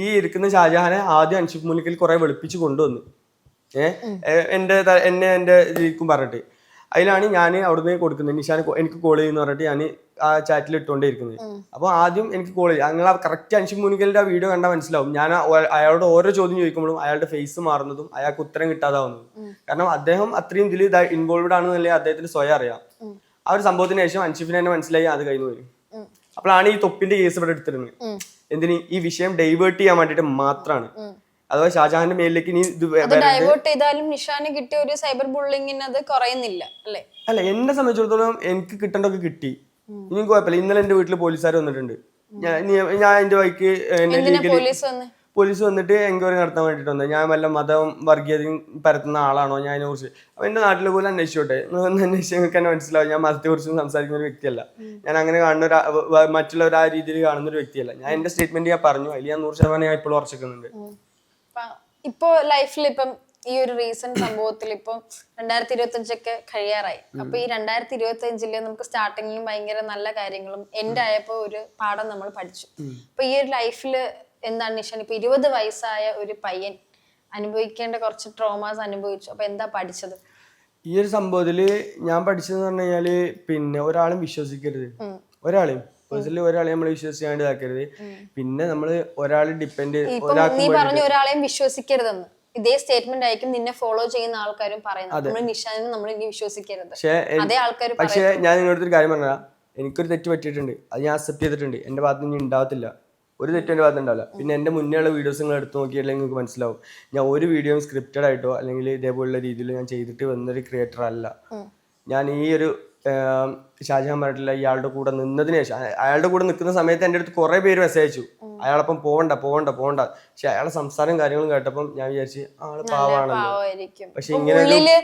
ഈ ഇരിക്കുന്ന ഷാജഹാനെ ആദ്യം അൻഷിഫ് മുനിക്കൽ കുറെ വെളുപ്പിച്ച് കൊണ്ടുവന്നു. എന്റെ ഇതിക്കും പറഞ്ഞിട്ട് അതിലാണ് ഞാൻ അവിടുന്ന് കൊടുക്കുന്നത്. നിഷാൻ എനിക്ക് കോൾ ചെയ്യുന്ന പറഞ്ഞിട്ട് ഞാൻ ആ ചാറ്റിൽ ഇട്ടുകൊണ്ടേ ഇരിക്കുന്നത്. അപ്പൊ ആദ്യം എനിക്ക് കോൾ ചെയ്യും. നിങ്ങൾ കറക്റ്റ് അൻഷിഫ് മുനിക്കലിന്റെ ആ വീഡിയോ കണ്ടാൽ മനസ്സിലാവും. ഞാൻ അയാളോട് ഓരോ ചോദ്യം ചോദിക്കുമ്പോഴും അയാളുടെ ഫേസ് മാറുന്നതും അയാൾക്ക് ഉത്തരം കിട്ടാതാവുന്നതും. കാരണം അദ്ദേഹം അത്രയും ഇതിൽ ഇൻവോൾവ്ഡ് ആണെന്നല്ലേ അദ്ദേഹത്തിന് സ്വയം അറിയാം. ആ ഒരു സംഭവത്തിന് ശേഷം അൻഷിഫിന് തന്നെ മനസ്സിലായി അത് കഴിഞ്ഞു വരും. അപ്പോഴാണ് ഈ തൊപ്പിന്റെ കേസ് ഇവിടെ എടുത്തിരുന്നത്. എന്തിന്? ഈ വിഷയം ഡൈവേർട്ട് ചെയ്യാൻ വേണ്ടിട്ട് മാത്രമാണ്. അഥവാ ഷാജഹാന്റെ മേലിലേക്ക് ഇനി ഡൈവേർട്ട് ചെയ്താലും നിഷാന് കിട്ടിയ ഒരു സൈബർ ബുള്ളിങ്ങിന് അത് കുറയുന്നില്ല അല്ലേ? അല്ല, എന്നെ സംബന്ധിച്ചിടത്തോളം എനിക്ക് കിട്ടേണ്ടൊക്കെ കിട്ടി. ഇനി കുഴപ്പമില്ല. ഇന്നലെ എന്റെ വീട്ടിൽ പോലീസുകാർ വന്നിട്ടുണ്ട്. ഞാൻ എന്റെ വഴിക്ക് പോലീസ് വന്നിട്ട് എൻക്വയറി നടത്താൻ വേണ്ടിട്ട് വന്നത്. ഞാൻ വല്ല മതം വർഗീയതയും പരത്തുന്ന ആളാണോ ഞാൻ അതിനെ കുറിച്ച്. അപ്പൊ എന്റെ നാട്ടിലെ പോലെ അന്വേഷിച്ചോട്ടെ. അന്വേഷിച്ച് നിങ്ങൾക്ക് തന്നെ മനസ്സിലാവും ഞാൻ മതത്തെ കുറിച്ച് സംസാരിക്കുന്ന ഒരു വ്യക്തിയല്ല. ഞാൻ അങ്ങനെ കാണുന്ന മറ്റുള്ളവർ ആ രീതിയിൽ കാണുന്ന ഒരു വ്യക്തിയല്ല. ഞാൻ എന്റെ സ്റ്റേറ്റ്മെന്റ് ഞാൻ പറഞ്ഞു. അതിൽ ഞാൻ 100% ഞാൻ ഇപ്പോഴും ഉറച്ചിക്കുന്നുണ്ട്. ഇപ്പൊ ലൈഫിൽ ഇപ്പം ഈ ഒരു റീസെന്റ് സംഭവത്തിൽ ഇപ്പൊ 2025 കഴിയാറായി. അപ്പൊ ഈ 2025 നമുക്ക് സ്റ്റാർട്ടിങ്ങിലും ഭയങ്കര നല്ല കാര്യങ്ങളും എൻഡ് ആയപ്പോ ഒരു പാഠം നമ്മൾ പഠിച്ചു. അപ്പൊ ഈ ഒരു ലൈഫില് എന്താണ് നിഷാൻ ഇപ്പൊ 20 വയസ്സായ ഒരു പയ്യൻ അനുഭവിക്കേണ്ട കുറച്ച് ട്രോമാസ് അനുഭവിച്ചു. അപ്പൊ എന്താ പഠിച്ചത്? ഈ ഒരു സംഭവത്തില് ഞാൻ പഠിച്ചതെന്ന് പറഞ്ഞു കഴിഞ്ഞാല് പിന്നെ ഒരാളും വിശ്വസിക്കരുത്. ഒരാളെയും പേഴ്സണലി ഒരാളെ നമ്മൾ വിശ്വസിക്കാണ്ട് ഇതാക്കരുത്. പിന്നെ നമ്മള് ഒരാളെ ഡിപ്പെൻഡ് നീ പറഞ്ഞു ഒരാളെയും വിശ്വസിക്കരുതെന്ന്. ഇതേ സ്റ്റേറ്റ്മെന്റ് ആയിരിക്കും നിന്നെ ഫോളോ ചെയ്യുന്ന ആൾക്കാരും പറയുന്നത്. നമ്മൾ നിഷാനെ നമ്മൾ ഇനി വിശ്വസിക്കരുത്. അതേ ആൾക്കാർ. പക്ഷെ ഞാൻ നിങ്ങളടുത്തൊരു കാര്യം പറഞ്ഞാ, എനിക്കൊരു തെറ്റ് പറ്റിയിട്ടുണ്ട്. അത് ഞാൻ അക്സെപ്റ്റ് ചെയ്തിട്ടുണ്ട്. എന്റെ ഭാഗത്ത് ഇനി ഉണ്ടാവത്തില്ല. ഒരു തെറ്റും എന്റെ ഭാഗത്ത് ഉണ്ടാവില്ല. പിന്നെ എന്റെ മുന്നേ ഉള്ള വീഡിയോസ് നിങ്ങൾ എടുത്ത് നോക്കിയില്ലെങ്കിൽ നിങ്ങൾക്ക് മനസ്സിലാവും ഞാൻ ഒരു വീഡിയോയും സ്ക്രിപ്റ്റഡ് ആയിട്ടോ അല്ലെങ്കിൽ ഇതേപോലുള്ള രീതിയിൽ ഞാൻ ചെയ്തിട്ട് വന്നൊരു ക്രിയേറ്റർ അല്ല. ഞാൻ ഈ ഒരു ഷാജഹാൻ പറഞ്ഞിട്ടില്ല ഇയാളുടെ കൂടെ നിന്നതിന് ശേഷം അയാളുടെ കൂടെ നിൽക്കുന്ന സമയത്ത് എൻ്റെ അടുത്ത് കുറെ പേര് മെസ്സേജ് അയച്ചു അയാളപ്പം പോവണ്ട. പക്ഷെ അയാളെ സംസാരം കാര്യങ്ങളും കേട്ടപ്പം ഞാൻ വിചാരിച്ചു ആള് പാവാണല്ലോ. പക്ഷെ ഇങ്ങനെ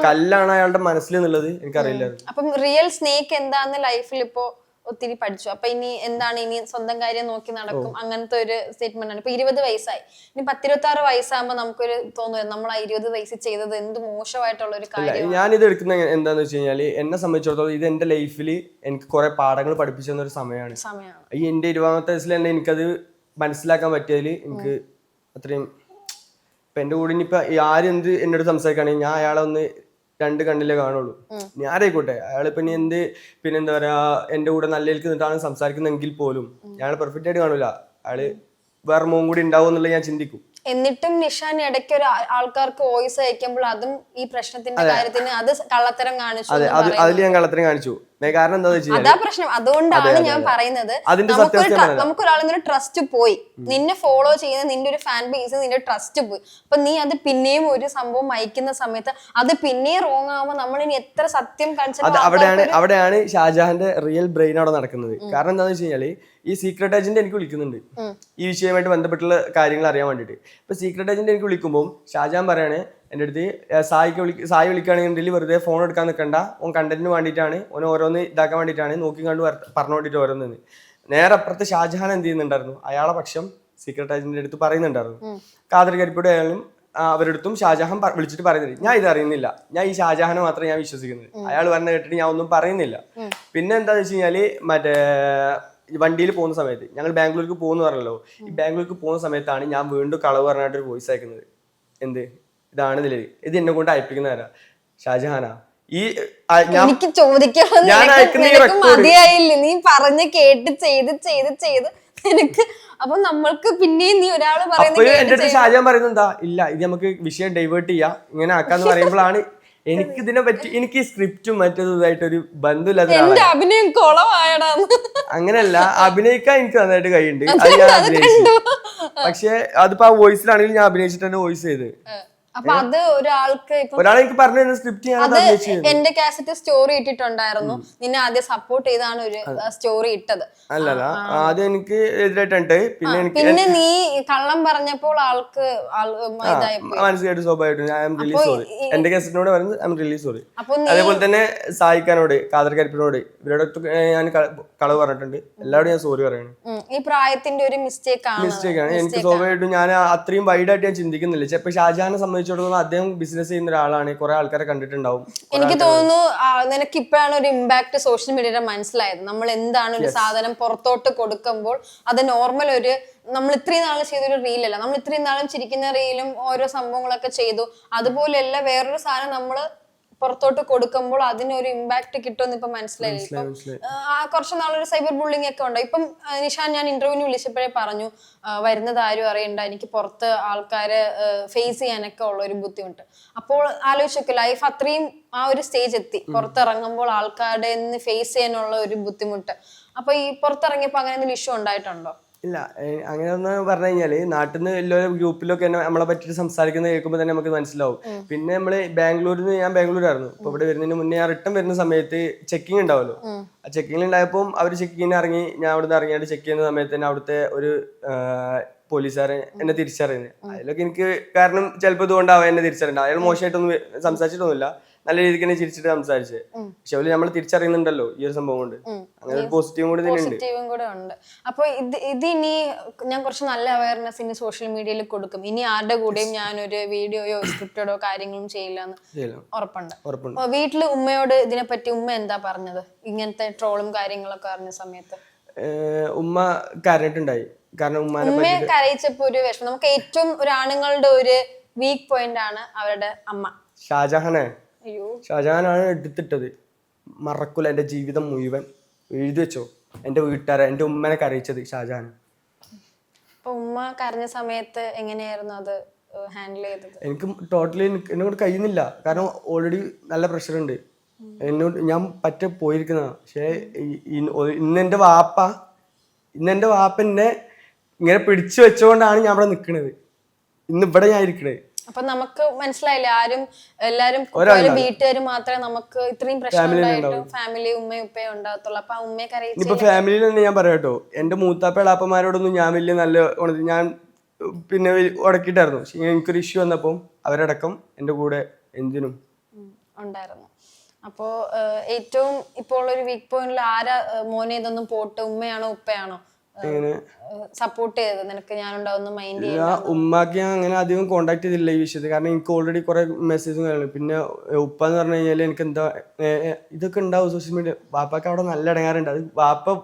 കല്ലാണ് അയാളുടെ മനസ്സിൽ എന്നുള്ളത് എനിക്കറിയില്ലായിരുന്നു. അപ്പം റിയൽ സ്നേക്ക് എന്താന്ന് ലൈഫിൽ ഇപ്പോ ഒത്തിരി പഠിച്ചു. അപ്പൊ ഇനി എന്താണ്, ഇനി സ്വന്തം കാര്യം നോക്കി നടക്കും അങ്ങനത്തെ ഒരു സ്റ്റേറ്റ്മെന്റ് ആണ്. ഇപ്പൊ 20 വയസ്സായി. ഇനി 10-26 വയസ്സാകുമ്പോ നമുക്കൊരു തോന്നുന്നു നമ്മൾ ആ 20 വയസ്സിൽ ചെയ്തത് എന്ത് മോശമായിട്ടുള്ള ഒരു കാര്യം. ഞാനിത് എടുക്കുന്ന എന്താന്ന് വെച്ച് കഴിഞ്ഞാല് എന്നെ സംബന്ധിച്ചിടത്തോളം ഇത് എന്റെ ലൈഫിൽ എനിക്ക് കുറെ പാഠങ്ങൾ പഠിപ്പിച്ചു തന്നൊരു സമയമാണ്. ഈ എന്റെ 20ാമത്തെ വയസ്സിൽ തന്നെ എനിക്കത് മനസ്സിലാക്കാൻ പറ്റിയതിൽ എനിക്ക് അത്രയും. ഇപ്പൊ എന്റെ കൂടെ ഇനിയിപ്പൊ ആരെന്ത് എന്റെ അടുത്ത് സംസാരിക്കുകയാണെങ്കിൽ ഞാൻ അയാളെ ഒന്ന് 2 കണ്ണിലേ കാണുള്ളൂ. ഞാനായിക്കോട്ടെ അയാളിപ്പോ ഇനി എന്ത് പിന്നെ എന്താ പറയാ എന്റെ കൂടെ നല്ലതിലേക്ക് നിന്നിട്ടാണ് സംസാരിക്കുന്നെങ്കിൽ പോലും ഞാൻ പെർഫെക്റ്റ് ആയിട്ട് കാണൂല. അയാള് വേറെ മോൻ കൂടി ഉണ്ടാവും എന്നുള്ളത് ഞാൻ ചിന്തിക്കും. എന്നിട്ടും നിഷാൻ ഇടയ്ക്ക് ഒരു ആൾക്കാർക്ക് വോയിസ് അയക്കുമ്പോൾ അതും ഈ പ്രശ്നത്തിന്റെ കാര്യത്തിന് അത് കള്ളത്തരം കാണിച്ചു. അതിൽ ഞാൻ കള്ളത്തരം കാണിച്ചു. കാരണം എന്താ വെച്ചാൽ അതാ പ്രശ്നം. അതുകൊണ്ടാണ് ഞാൻ പറയുന്നത് നമുക്കൊരാളിങ്ങനെ ട്രസ്റ്റ് പോയി, നിന്നെ ഫോളോ ചെയ്യുന്ന നിന്റെ ഒരു ഫാൻ ബേസ് നിന്റെ ട്രസ്റ്റ് പോയി. അപ്പൊ നീ അത് പിന്നെയും ഒരു സംഭവം അയക്കുന്ന സമയത്ത് അത് പിന്നെയും റോങ് ആവുമ്പോ നമ്മൾ ഇനി എത്ര സത്യം കാണിച്ചാൽ അവിടെയാണ് ഷാജഹാന്റെ റിയൽ ബ്രെയിൻ അവിടെ നടക്കുന്നത്. കാരണം എന്താണെന്ന് വെച്ച് കഴിഞ്ഞാല് ഈ സീക്രട്ട് ഏജന്റ് എനിക്ക് വിളിക്കുന്നുണ്ട് ഈ വിഷയമായിട്ട് ബന്ധപ്പെട്ടുള്ള കാര്യങ്ങൾ അറിയാൻ വേണ്ടിയിട്ട്. ഇപ്പൊ സീക്രട്ട് ഏജന്റ് എനിക്ക് വിളിക്കുമ്പോൾ ഷാജഹാൻ പറയാണ് എൻ്റെ അടുത്ത് സായി വിളിക്കുകയാണെങ്കിൽ വെറുതെ ഫോൺ എടുക്കാൻ നിൽക്കണ്ട, ഓൻ കണ്ടന്റിന് വേണ്ടിയിട്ടാണ്, ഓൻ ഓരോന്ന് ഇതാക്കാൻ വേണ്ടിയിട്ടാണ് നോക്കി കണ്ട് പറഞ്ഞു വേണ്ടിയിട്ട് ഓരോന്ന്. നേരെ അപ്പുറത്ത് ഷാജഹാൻ എന്ത് ചെയ്യുന്നുണ്ടായിരുന്നു, അയാളെ പക്ഷം സീക്രട്ട് ഏജന്റിന്റെ അടുത്ത് പറയുന്നുണ്ടായിരുന്നു. കാതർ കരിപ്പൂടെ ആയാലും അവരെടുത്തും ഷാജഹാൻ വിളിച്ചിട്ട് പറയുന്നില്ല ഞാൻ ഇത് അറിയുന്നില്ല, ഞാൻ ഈ ഷാജഹാനെ മാത്രമേ ഞാൻ വിശ്വസിക്കുന്നത്, അയാൾ പറഞ്ഞ കേട്ടിട്ട് ഞാൻ ഒന്നും പറയുന്നില്ല. പിന്നെ എന്താണെന്ന് വെച്ച് കഴിഞ്ഞാല് മറ്റേ വണ്ടിയിൽ പോകുന്ന സമയത്ത് ഞങ്ങൾ ബാംഗ്ലൂർക്ക് പോകുന്ന പറഞ്ഞല്ലോ, ഈ ബാംഗ്ലൂർക്ക് പോകുന്ന സമയത്താണ് ഞാൻ വീണ്ടും കളവ് പറഞ്ഞിട്ടൊരു വോയിസ് അയക്കുന്നത്. എന്ത് ഇതാണ് നിലവിൽ ഇത് എന്നെ കൊണ്ട് അയപ്പിക്കുന്നവരാ ഷാജഹാനാ. ഈ എനിക്ക് ചോദിക്കണം മതിയായില്ലേ നീ പറഞ്ഞ് കേട്ട് ചെയ്ത് നിനക്ക്. അപ്പൊ നമ്മൾക്ക് പിന്നെയും നീ ഒരാള് എന്റെ അടുത്ത് ഷാജഹാൻ പറയുന്നത് എന്താ, ഇല്ല ഇത് നമുക്ക് വിഷയം ഡൈവേർട്ട് ചെയ്യാം ഇങ്ങനെ ആക്കാന്ന് പറയുമ്പോഴാണ് എനിക്ക് ഇതിനെ പറ്റി എനിക്ക് ഈ സ്ക്രിപ്റ്റും മറ്റേതുമായിട്ടൊരു ബന്ധമില്ലാത്ത എന്റെ അഭിനയം കൊളവായടാന്ന്. അങ്ങനെയല്ല, അഭിനയിക്കാൻ എനിക്ക് നന്നായിട്ട് കഴിയുണ്ട്, അത് ഞാൻ അഭിനയിച്ചു. പക്ഷെ അതിപ്പോ ആ വോയിസിലാണെങ്കിൽ ഞാൻ അഭിനയിച്ചിട്ട് തന്നെ വോയിസ് ചെയ്ത്. അപ്പൊ അത് ഒരാൾക്ക് ഇപ്പൊ ഒരാളെ എനിക്ക് പറഞ്ഞു തരുന്ന സ്ക്രിപ്റ്റ് ഞാൻ അത് എന്റെ കാസറ്റ് സ്റ്റോറി ഇട്ടിട്ടുണ്ടായിരുന്നു. നിന്നെ ആദ്യം സപ്പോർട്ട് ചെയ്താണ് ഒരു സ്റ്റോറി ഇട്ടത്. അല്ലല്ല, ആദ്യം എനിക്ക് എതിരായിട്ടുണ്ട്. പിന്നെ നീ കള്ളം പറഞ്ഞപ്പോൾ ആൾക്ക് മനസ്സിലായിട്ട് സ്വാഭാവികമായിട്ടും ഞാൻ ആം റിയലി സോറി. എന്റെ ഗസ്റ്റിനോട് പറയുന്നത് ഐ എം റിയലി സോറി. അതേപോലെ തന്നെ സായിക്കാനോട്, കാദർ കരിപ്പിനോട്, ഇവരോടൊക്കെ ഞാൻ കളവ് പറഞ്ഞിട്ടുണ്ട്. എല്ലാവരും ഞാൻ സോറി പറയണം. ഈ പ്രായത്തിന്റെ ഒരു മിസ്റ്റേക്ക് ആണ്. എനിക്ക് സ്വാഭാവികമായിട്ടും ഞാൻ അത്രയും വൈഡായിട്ട് ഞാൻ ചിന്തിക്കുന്നില്ല. ചിലപ്പോൾ ഷാജഹാനെ സംബന്ധിച്ചിടത്തോളം അദ്ദേഹം ബിസിനസ് ചെയ്യുന്ന ഒരാളാണ്, കുറെ ആൾക്കാരെ കണ്ടിട്ടുണ്ടാവും. എനിക്ക് തോന്നുന്നു നിനക്ക് ഇപ്പോഴാണ് ഒരു ഇമ്പാക്ട് സോഷ്യൽ മീഡിയയുടെ മനസ്സിലായത്. നമ്മൾ എന്താണ് ഒരു സാധനം പുറത്തോട്ട് കൊടുക്കുമ്പോൾ അത് നോർമൽ ഒരു നമ്മൾ ഇത്രയും നാൾ ചെയ്തൊരു റീലല്ല, നമ്മൾ ഇത്രയും നാളും ചിരിക്കുന്ന റീലും ഓരോ സംഭവങ്ങളൊക്കെ ചെയ്തു. അതുപോലെയല്ല വേറൊരു സാധനം നമ്മള് പുറത്തോട്ട് കൊടുക്കുമ്പോൾ അതിനൊരു ഇമ്പാക്ട് കിട്ടുമെന്ന് ഇപ്പൊ മനസ്സിലായി. ഇപ്പം കുറച്ച് നാളൊരു സൈബർ ബുള്ളിങ് ഒക്കെ ഉണ്ട്. ഇപ്പം നിഷാൻ ഞാൻ ഇന്റർവ്യൂവിന് വിളിച്ചപ്പോഴേ പറഞ്ഞു, വരുന്നത് ആരും അറിയണ്ട, എനിക്ക് പുറത്ത് ആൾക്കാരെ ഫേസ് ചെയ്യാനൊക്കെ ഉള്ള ഒരു ബുദ്ധിമുട്ട്. അപ്പോൾ ആലോചിച്ചൊക്കെ ലൈഫ് അത്രയും ആ ഒരു സ്റ്റേജ് എത്തി, പുറത്തിറങ്ങുമ്പോൾ ആൾക്കാരുടെ നിന്ന് ഫേസ് ചെയ്യാനുള്ള ഒരു ബുദ്ധിമുട്ട്. അപ്പൊ ഈ പുറത്തിറങ്ങിയപ്പോ അങ്ങനെ എന്തെങ്കിലും ഇഷ്യൂ ഉണ്ടായിട്ടുണ്ടോ? ഇല്ല, അങ്ങനെ ഒന്ന് പറഞ്ഞു കഴിഞ്ഞാല് നാട്ടിൽ നിന്ന് എല്ലാവരും ഗ്രൂപ്പിലൊക്കെ നമ്മളെ പറ്റിയിട്ട് സംസാരിക്കുന്നത് കേൾക്കുമ്പോൾ തന്നെ നമുക്ക് മനസ്സിലാവും. പിന്നെ നമ്മള് ബാംഗ്ലൂരിൽ നിന്ന്, ഞാൻ ബാംഗ്ലൂരായിരുന്നു, അപ്പൊ ഇവിടെ വരുന്നതിന് മുന്നേ ഞാൻ റിട്ടേൺ വരുന്ന സമയത്ത് ചെക്കിങ് ഉണ്ടാവല്ലോ. ആ ചെക്കിങ്ങിൽ ഉണ്ടായപ്പോൾ അവർ ചെക്കിങ്ങിന് ഇറങ്ങി, ഞാൻ അവിടെ നിന്ന് ഇറങ്ങിയാണ്ട് ചെക്ക് ചെയ്യുന്ന സമയത്ത് തന്നെ അവിടുത്തെ ഒരു പോലീസുകാരൻ എന്നെ തിരിച്ചറിയുന്നത്. അതിലൊക്കെ എനിക്ക് കാരണം ചിലപ്പോൾ ഇതുകൊണ്ടാവും എന്നെ തിരിച്ചറിയുന്നത്. അയാൾ മോശമായിട്ടൊന്നും സംസാരിച്ചിട്ടൊന്നുമില്ല, നല്ല രീതിക്ക് തന്നെ ചിരിച്ചിട്ട് സംസാരിച്ചത്. പക്ഷെ അവര് നമ്മൾ തിരിച്ചറിയുന്നുണ്ടല്ലോ ഈ ഒരു സംഭവം കൊണ്ട്. അങ്ങനെ ഒരു പോസിറ്റീവും കൂടെ ഉണ്ട്. അപ്പൊ ഇതിനി ഞാൻ കുറച്ച് നല്ല അവയർനെസ് ഇനി സോഷ്യൽ മീഡിയയിൽ കൊടുക്കും. ഇനി ആരുടെ കൂടെയും ഞാനൊരു വീഡിയോയോ സ്ക്രിപ്റ്റഡോ കാര്യങ്ങളും ചെയ്യില്ലെന്ന് ഉറപ്പുണ്ട്. വീട്ടില് ഉമ്മയോട് ഇതിനെപ്പറ്റി ഉമ്മ എന്താ പറഞ്ഞത് ഇങ്ങനത്തെ ട്രോളും കാര്യങ്ങളൊക്കെ അറിഞ്ഞ സമയത്ത്? ഉമ്മ കരഞ്ഞിട്ടുണ്ടായി. കാരണം ഉമ്മയെ കരയിച്ചപ്പോ ഒരു വിഷമം. നമുക്ക് ഏറ്റവും ഒരു ആണുങ്ങളുടെ ഒരു വീക്ക് പോയിന്റ് ആണ് അവരുടെ അമ്മ. ഷാജഹാനാണ് എടുത്തിട്ടത്. മറക്കൂല എന്റെ ജീവിതം മുഴുവൻ, എഴുതി വെച്ചോ. എന്റെ വീട്ടുകാരെ, എന്റെ ഉമ്മനെ കരയിച്ചത് ഷാജഹാൻ. ഉമ്മ കരഞ്ഞ സമയത്ത് എങ്ങനെയായിരുന്നു അത് ഹാൻഡിൽ ചെയ്തത്? എനിക്ക് ടോട്ടലി എന്നോട് കഴിയുന്നില്ല. കാരണം ഓൾറെഡി നല്ല പ്രഷർ ഉണ്ട് എന്നോട്, ഞാൻ പറ്റ പോയിരിക്കുന്ന. പക്ഷേ ഇന്നെന്റെ വാപ്പ എന്നെ ഇങ്ങനെ പിടിച്ചു വെച്ചുകൊണ്ടാണ് ഞാൻ ഇവിടെ നിൽക്കുന്നത്. ഇന്ന് ഇവിടെ ഞാൻ ഇരിക്കണേ. അപ്പൊ നമുക്ക് മനസ്സിലായില്ല, എല്ലാരും വീട്ടുകാർ മാത്രമേ നമുക്ക് ഇത്രയും പ്രശ്നം ഫാമിലി ഉമ്മയും ഉപ്പയും ഉണ്ടാകത്തുള്ളൂ. അപ്പൊ ഉമ്മയെ കരയിച്ചു. ഇപ്പൊ ഫാമിലിയിൽ തന്നെ ഞാൻ പറയാട്ടോ, എന്റെ മൂത്താപ്പ എളാപ്പന്മാരോടൊന്നും ഞാൻ വലിയ നല്ല ഞാൻ പിന്നെ ഉടക്കിയിട്ടായിരുന്നു. പക്ഷെ എനിക്കൊരു ഇഷ്യൂ വന്നപ്പോൾ അവരടക്കം എന്റെ കൂടെ എന്തിനും ഉണ്ടായിരുന്നു. അപ്പോ ഏറ്റവും ഇപ്പോൾ ഒരു വീക്ക് പോയിന്റിൽ ആരാ മോനെ ഇതൊന്നും പോട്ട്, ഉമ്മയാണോ ഉപ്പയാണോ സപ്പോർട്ട് ചെയ്തത് നിനക്ക്? ഞാനുണ്ടാവുന്ന മൈൻഡ് ഉമ്മാക്ക് ഞാൻ അങ്ങനെ അധികം കോണ്ടാക്ട് ചെയ്തില്ല ഈ വിഷയത്തിൽ. കാരണം എനിക്ക് ഓൾറെഡി കുറെ മെസ്സേജും കാര്യങ്ങളും. പിന്നെ ഉപ്പ എന്ന് പറഞ്ഞു കഴിഞ്ഞാൽ എനിക്ക് എന്താ ഇതൊക്കെ ഉണ്ടാവും സോഷ്യൽ മീഡിയ. വാപ്പാക്ക് അവിടെ നല്ല ഇടങ്ങാറുണ്ട്. അത് വാപ്പ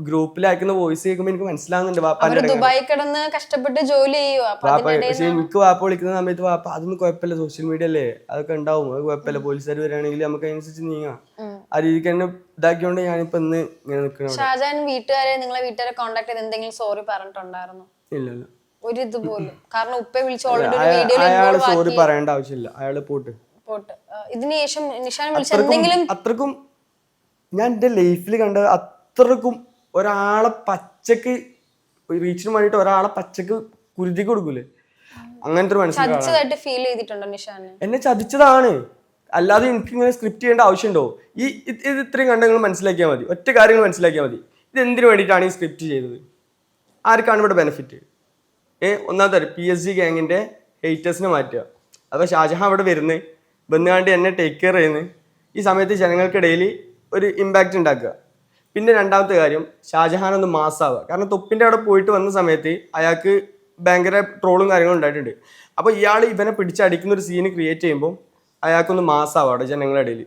ഗ്രൂപ്പിൽ അയക്കുന്ന വോയിസ് കേൾക്കുമ്പോൾ എനിക്ക് മനസ്സിലാവുന്നുണ്ട് വാപ്പാന്റെ ദുബായി കിടന്ന് കഷ്ടപ്പെട്ട് ജോലി ചെയ്യുക. പക്ഷെ എനിക്ക് വാപ്പ വിളിക്കുന്ന സമയത്ത് വാപ്പ അതൊന്നും കുഴപ്പമില്ല, സോഷ്യൽ മീഡിയ അല്ലേ, അതൊക്കെ ഉണ്ടാവും, അത് കുഴപ്പമില്ല, പോലീസുകാർ വരികയാണെങ്കിൽ നമുക്ക് അതിനനുസരിച്ച് നീങ്ങാം. ആ രീതിക്ക് തന്നെ ഇതാക്കിയോണ്ട് ഞാനിപ്പോ ഇന്ന് ഇങ്ങനെ നിൽക്കണം. ഷാജഹാൻ നിങ്ങളെ വീട്ടുകാരെ കോണ്ടാക്ട് ചെയ്ത് എന്തെങ്കിലും സോറി പറഞ്ഞിട്ടുണ്ടായിരുന്നു? ഇല്ലല്ലോ, ഒരു ഇതുപോലും. കാരണം ഉപ്പയെ വിളിച്ച് ഓൾറെഡി ഒരു വീഡിയോയിൽ അയാള് സോറി പറയേണ്ട ആവശ്യമില്ല, അയാള് പോട്ട്. ഇതിന് ശേഷം നിഷാൻ വിളിച്ച എന്തെങ്കിലും അത്രക്കും ഞാൻ എന്റെ ലൈഫിൽ കണ്ട അത്രക്കും ഒരാളെ പച്ചക്ക് റീച്ചിന് വേണ്ടിട്ട് ഒരാളെ പച്ചക്ക് കുരുതി കൊടുക്കൂലേ, അങ്ങനത്തെ ഒരു മനസ്സിലായിട്ട് ഫീൽ ചെയ്തിട്ടുണ്ടോ നിഷാൻ? എന്നെ ചതിച്ചതാണ്, അല്ലാതെ എനിക്ക് ഇങ്ങനെ സ്ക്രിപ്റ്റ് ചെയ്യേണ്ട ആവശ്യമുണ്ടോ? ഇത് ഇത്രയും കണ്ടങ്ങൾ മനസ്സിലാക്കിയാൽ മതി, ഒറ്റ കാര്യങ്ങൾ മനസ്സിലാക്കിയാൽ മതി. ഇത് എന്തിനു വേണ്ടിയിട്ടാണ് ഈ സ്ക്രിപ്റ്റ് ചെയ്തത്? ആർക്കാണ് ഇവിടെ ബെനിഫിറ്റ്? ഒന്നാമത്തെ PSG ഗ്യാങ്ങിന്റെ ഹേറ്റേഴ്സിനെ മാറ്റുക. അപ്പോൾ ഷാജഹാൻ അവിടെ വരുന്നത് വന്നുകാണ്ട് എന്നെ ടേക്ക് കെയർ ചെയ്യുന്നത്, ഈ സമയത്ത് ജനങ്ങൾക്കിടയിൽ ഒരു ഇമ്പാക്റ്റ് ഉണ്ടാക്കുക. പിന്നെ രണ്ടാമത്തെ കാര്യം, ഷാജഹാൻ ഒന്ന് മാസാവുക. കാരണം തൊപ്പിൻ്റെ അവിടെ പോയിട്ട് വന്ന സമയത്ത് അയാൾക്ക് ഭയങ്കര ട്രോളും കാര്യങ്ങളും ഉണ്ടായിട്ടുണ്ട്. അപ്പോൾ ഇയാൾ ഇവനെ പിടിച്ചടിക്കുന്ന ഒരു സീന് ക്രിയേറ്റ് ചെയ്യുമ്പോൾ അയാൾക്കൊന്ന് മാസാവുക അവിടെ ജനങ്ങളുടെ ഇടയിൽ.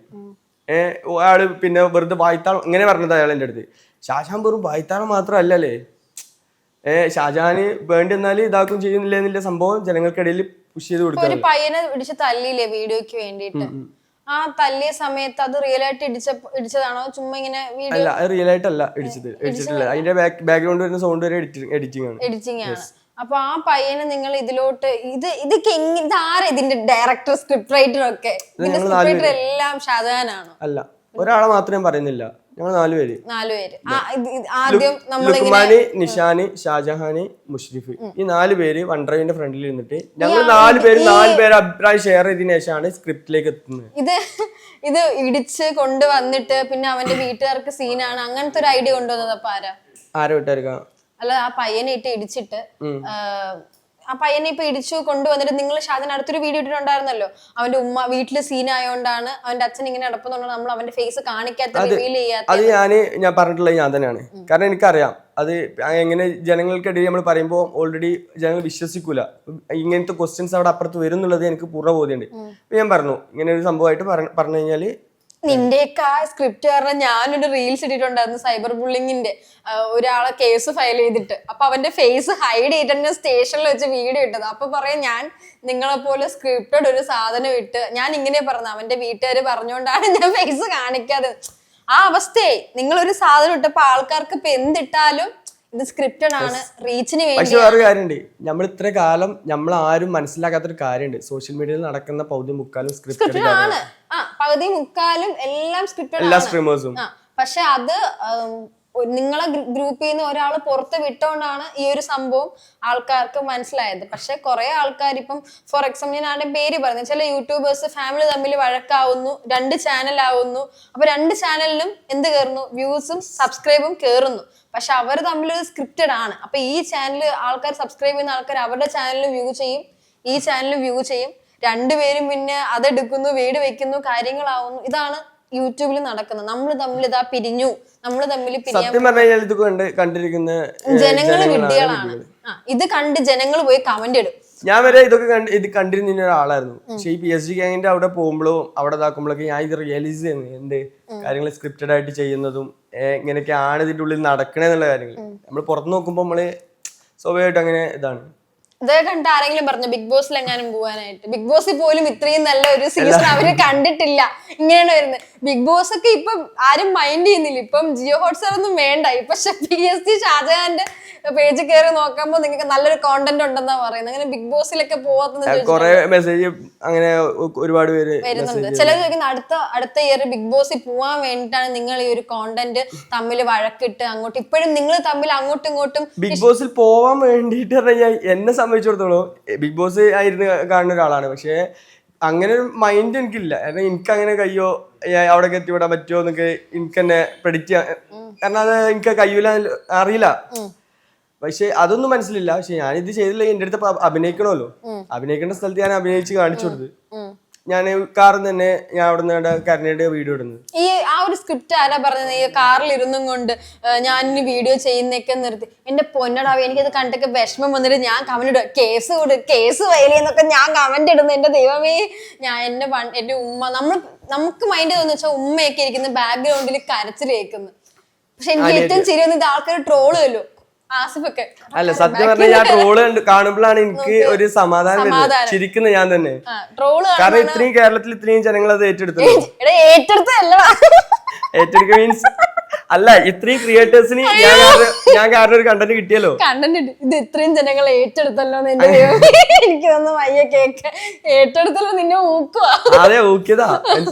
അയാൾ പിന്നെ വെറുതെ വായ്ത്താളം ഇങ്ങനെ പറഞ്ഞത് അയാൾ എൻ്റെ അടുത്ത്. ഷാജഹാൻ വെറും വായ്ത്താളം മാത്രമല്ലല്ലേ, ഷാജഹാന് വേണ്ടി വന്നാൽ ഇതാക്കും ചെയ്യുന്നില്ല എന്നുള്ള സംഭവം ജനങ്ങൾക്കിടയിൽ പുഷ് ചെയ്ത് കൊടുക്കുക. ഒരു പയ്യനെ പിടിച്ച് തല്ലിയില്ലേ വീഡിയോക്ക് വേണ്ടിയിട്ട്? ആ തല്ലിയ സമയത്ത് അത് റിയൽ ആയിട്ട് ഇടിച്ചതാണോ ചുമ്മാ ഇങ്ങനെ വീഡിയോ? അല്ല, അത് റിയൽ ആയിട്ടല്ല ഇടിച്ചിട്ടില്ല. അതിന്റെ ബാക്ക്ഗ്രൗണ്ട് വരുന്ന സൗണ്ട് വരെ എഡിറ്റിംഗ് ആണ്. അപ്പൊ ആ പയ്യനെ നിങ്ങൾ ഇതിലോട്ട് ഇതൊക്കെ ഇത് ആരാ ഇതിന്റെ ഡയറക്ടർ സ്ക്രിപ്റ്റ് റൈറ്റർ ഒക്കെ ഇതിന്റെ സ്ക്രിപ്റ്റ് റൈറ്റർ എല്ലാം ഷാജഹാനാണോ? അല്ല, ഒരാളെ മാത്രമേ പറയുന്നില്ല, ഞങ്ങൾ 4 പേര്. 4 പേര്. ആദ്യം നമ്മൾ ലുക്മാന്, നിഷാന്, ഷാജഹാന്, മുഷ്രിഫ്, ഈ 4 പേര് വൺഡ്രൈവിന്റെ ഫ്രണ്ടിൽ ഇരുന്നിട്ട് ഞങ്ങൾ 4 പേര് അഭിപ്രായം ഷെയർ ചെയ്തതിനു ശേഷമാണ് സ്ക്രിപ്റ്റിലേക്ക് എത്തുന്നത്. ഇത് ഇടിച്ച് കൊണ്ടുവന്നിട്ട് പിന്നെ അവന്റെ വീട്ടുകാർക്ക് സീനാണ് അങ്ങനത്തെ ഒരു ഐഡിയ കൊണ്ടുവന്നത്. അപ്പൊ ആരെ വിട്ടായിരിക്കാം? അല്ല, ആ പയ്യനെ ഇടിച്ചിട്ട് ആ പയ്യനെ ഇപ്പൊ ഇടിച്ചു കൊണ്ടുവന്നിട്ട് നിങ്ങൾ ഷാജഹാൻ അടുത്തൊരു വീഡിയോ ഇട്ടിട്ടുണ്ടായിരുന്നല്ലോ, അവന്റെ ഉമ്മ വീട്ടില് സീനായോണ്ടാണ് അവന്റെ അച്ഛൻ ഇങ്ങനെ നടപ്പുന്നുണ്ടെന്ന് നമ്മൾ അവന്റെ ഫേസ് കാണിക്കാത്ത റിവീൽ ചെയ്യാത്ത. അത് ഞാൻ പറഞ്ഞിട്ടുള്ളത് ഞാൻ തന്നെയാണ്. കാരണം എനിക്കറിയാം അത് എങ്ങനെ ജനങ്ങൾക്കിടയിൽ നമ്മൾ പറയുമ്പോൾ ഓൾറെഡി ജനങ്ങൾ വിശ്വസിക്കൂല, ഇങ്ങനത്തെ ക്വസ്റ്റ്യൻസ് അവിടെ അപ്പുറത്ത് വരും എന്നുള്ളത് എനിക്ക് പൂർണ്ണ ബോധ്യമുണ്ട്. അപ്പൊ ഞാൻ പറഞ്ഞു ഇങ്ങനെ ഒരു സംഭവമായിട്ട് പറഞ്ഞു കഴിഞ്ഞാല് നിന്റെയൊക്കെ ആ സ്ക്രിപ്റ്റ് കാരണം ഞാനൊരു റീൽസ് ഇട്ടിട്ടുണ്ടായിരുന്നു സൈബർ ബുള്ളിങ്ങിന്റെ. ഒരാളെ കേസ് ഫയൽ ചെയ്തിട്ട് അപ്പൊ അവന്റെ ഫേസ് ഹൈഡ് ചെയ്തിട്ട് സ്റ്റേഷനിൽ വെച്ച് വീഡിയോ ഇട്ടത്. അപ്പൊ പറയാം ഞാൻ നിങ്ങളെ പോലെ സ്ക്രിപ്റ്റഡ് ഒരു സാധനം ഇട്ട് ഞാൻ ഇങ്ങനെ പറഞ്ഞു, അവന്റെ വീട്ടുകാർ പറഞ്ഞുകൊണ്ടാണ് ഞാൻ ഫേസ് കാണിക്കാതെ. ആ അവസ്ഥയായി. നിങ്ങളൊരു സാധനം ഇട്ടപ്പോ ആൾക്കാർക്ക് ഇപ്പൊ എന്തിട്ടാലും ഇത് സ്ക്രിപ്റ്റഡ് ആണ്, റീച്ചിന് വേണ്ടി. പക്ഷെ വേറെ കാര്യമുണ്ട്, നമ്മൾ ഇത്ര കാലം നമ്മൾ ആരും മനസ്സിലാക്കാത്തൊരു കാര്യമുണ്ട്, സോഷ്യൽ മീഡിയയിൽ നടക്കുന്ന പകുതി മുക്കാലും സ്ക്രിപ്റ്റഡ് ആണ്. പകുതി മുക്കാലും എല്ലാം സ്ക്രിപ്റ്റഡ് എല്ലാ സ്ട്രീമേഴ്സും. പക്ഷെ അത് നിങ്ങളെ ഗ്രൂപ്പിൽ നിന്ന് ഒരാൾ പുറത്ത് വിട്ടോണ്ടാണ് ഈ ഒരു സംഭവം ആൾക്കാർക്ക് മനസ്സിലായത്. പക്ഷെ കുറെ ആൾക്കാർ ഇപ്പം ഫോർ എക്സാമ്പിൾ ഞാൻ ആരുടെ പേര് പറഞ്ഞു, ചില യൂട്യൂബേഴ്സ് ഫാമിലി തമ്മിൽ വഴക്കാവുന്നു, 2 ചാനൽ ആവുന്നു. അപ്പൊ 2 ചാനലിലും എന്ത് കയറുന്നു, വ്യൂസും സബ്സ്ക്രൈബും കയറുന്നു. പക്ഷെ അവർ തമ്മിൽ സ്ക്രിപ്റ്റഡ് ആണ്. അപ്പൊ ഈ ചാനൽ ആൾക്കാർ സബ്സ്ക്രൈബ് ചെയ്യുന്ന ആൾക്കാർ അവരുടെ ചാനലിൽ വ്യൂ ചെയ്യും, ഈ ചാനലിൽ വ്യൂ ചെയ്യും. 2 പേരും പിന്നെ അതെടുക്കുന്നു, വീട് വെക്കുന്നു, കാര്യങ്ങളാവുന്നു. ഇതാണ് യൂട്യൂബിൽ നടക്കുന്നത്. നമ്മൾ തമ്മിൽ ഇതാ പിരിഞ്ഞു, നമ്മൾ തമ്മിൽ സത്യം പറഞ്ഞാൽ ഇത് കണ്ടിരിക്കുന്ന ജനങ്ങള് വിഡ്ഢികളാണ്. ഇത് കണ്ട് ജനങ്ങൾ പോയി കമന്റ് ഇടും. ഞാൻ വരെ ഇതൊക്കെ കണ്ടിരുന്ന ഒരാളായിരുന്നു. പക്ഷെ ഈ PSG ഗ്യാങ്ങിന്റെ അവിടെ പോകുമ്പോഴും അവിടെ ഇതാക്കുമ്പോഴൊക്കെ ഞാൻ ഇത് റിയലൈസ് ചെയ്യുന്നത് എന്ത് കാര്യങ്ങൾ സ്ക്രിപ്റ്റഡ് ആയിട്ട് ചെയ്യുന്നതും ഇങ്ങനെയൊക്കെയാണ് ഇതിന്റെ ഉള്ളിൽ നടക്കണെന്നുള്ള കാര്യങ്ങൾ നമ്മൾ പുറത്ത് നോക്കുമ്പോൾ നമ്മള് സ്വാഭാവികമായിട്ട് അങ്ങനെ ഇതാണ്. ഇതേ കണ്ട് ആരെങ്കിലും പറഞ്ഞു ബിഗ് ബോസിൽ എങ്ങാനും പോകാനായിട്ട്? ബിഗ് ബോസിൽ പോലും ഇത്രയും നല്ല ഒരു സീസൺ അവര് കണ്ടിട്ടില്ല. ഇങ്ങനെയാണ് വരുന്നത്. ബിഗ് ബോസ് ഒക്കെ ഇപ്പം ആരും മൈൻഡ് ചെയ്യുന്നില്ല. ഇപ്പം ജിയോ ഹോട്ട്സ്റ്റാർ ഒന്നും വേണ്ട. ഇപ്പൊ PSG ഷാജഹാന്റെ പേജ് കയറി നോക്കുമ്പോ നിങ്ങൾക്ക് നല്ലൊരു കോണ്ടന്റ് ഉണ്ടെന്നാ പറയുന്നത്. അങ്ങനെ ബിഗ് ബോസിലൊക്കെ കുറെ മെസ്സേജ് അങ്ങനെ ഒരുപാട് പേര് വരുന്നുണ്ട്. ചിലർ ചോദിക്കുന്ന അടുത്ത ഇയർ ബിഗ് ബോസിൽ പോവാൻ വേണ്ടിയിട്ടാണ് നിങ്ങൾ ഈ ഒരു കോണ്ടന്റ് തമ്മിൽ വഴക്കിട്ട് അങ്ങോട്ട് ഇപ്പോഴും നിങ്ങൾ തമ്മിൽ അങ്ങോട്ടും ഇങ്ങോട്ടും. ബിഗ് ബോസിൽ പോവാൻ വേണ്ടിട്ട് എന്നെ സംബന്ധിച്ചിടത്തോളം ബിഗ് ബോസ് ആയിരുന്നു കാണുന്ന ഒരാളാണ്. പക്ഷെ അങ്ങനെ ഒരു മൈൻഡ് എനിക്കില്ല. കാരണം എനിക്ക് അങ്ങനെ കയ്യോ അവിടേക്ക് എത്തിവിടാൻ പറ്റുമോ എന്നൊക്കെ എനിക്ക് തന്നെ പ്രെഡിക്റ്റ് ചെയ്യാൻ, കാരണം അത് എനിക്ക് കഴിയൂല, അറിയില്ല. പക്ഷെ അതൊന്നും മനസ്സിലില്ല. പക്ഷെ ഞാനിത് ചെയ്തില്ല, എന്റെ അടുത്ത് അഭിനയിക്കണമല്ലോ, അഭിനയിക്കേണ്ട സ്ഥലത്ത് ഞാൻ അഭിനയിച്ച് കാണിച്ചു കൊടുത്ത്. ഞാൻ കാറിൽ തന്നെ ഞാൻ അവിടെ നിന്ന് കരഞ്ഞിട്ട് വീഡിയോ ഇടുന്നത്. ഈ ആ ഒരു സ്ക്രിപ്റ്റ് ആരാ പറഞ്ഞത്? ഈ കാറിൽ ഇരുന്നും കൊണ്ട് ഞാൻ ഇനി വീഡിയോ ചെയ്യുന്നൊക്കെ നിർത്തി. എന്റെ പൊന്നടാവ്, എനിക്കത് കണ്ടൊക്കെ വിഷമം വന്നിട്ട് ഞാൻ കമന്റ് ഇടുക, കേസ് വയലെന്നൊക്കെ ഞാൻ കമന്റ് ഇടുന്നു. എന്റെ ദൈവമേ, ഞാൻ എന്റെ ഉമ്മ നമുക്ക് മൈൻഡ് തോന്നുന്നു വെച്ചാൽ ഉമ്മയൊക്കെ ഇരിക്കുന്ന ബാക്ക്ഗ്രൗണ്ടിൽ കരച്ചിൽ കേൾക്കുന്നു. പക്ഷെ എനിക്ക് ഏറ്റവും ശരി വന്നത് ആൾക്കാർ ട്രോളുമല്ലോ ആസിഫൊക്കെ. അല്ല, സത്യം പറഞ്ഞാൽ ഞാൻ ട്രോള് കാണുമ്പോഴാണ് എനിക്ക് ഒരു സമാധാനം ചിരിക്കുന്നത് ഞാൻ തന്നെ. കാരണം ഇത്രയും കേരളത്തിൽ ഇത്രയും ജനങ്ങൾ അത് ഏറ്റെടുത്തല്ലോ. ഏറ്റെടുക്കുക മീൻസ് അല്ല, ഇത്രയും ക്രിയേറ്റേഴ്സിന് ഞാൻ കാരണം ഒരു കണ്ടന്റ് കിട്ടിയല്ലോ. കണ്ടന്റ് ഇത് ഇത്രയും ജനങ്ങൾ ഏറ്റെടുത്തല്ലോ എന്ന് എനിക്ക് തോന്നുന്നു. വയ്യ കേക്ക് ഏറ്റെടുത്തല്ലോ, നിന്നെ ഊക്കുക. അതെ, ഊക്കിയതാ.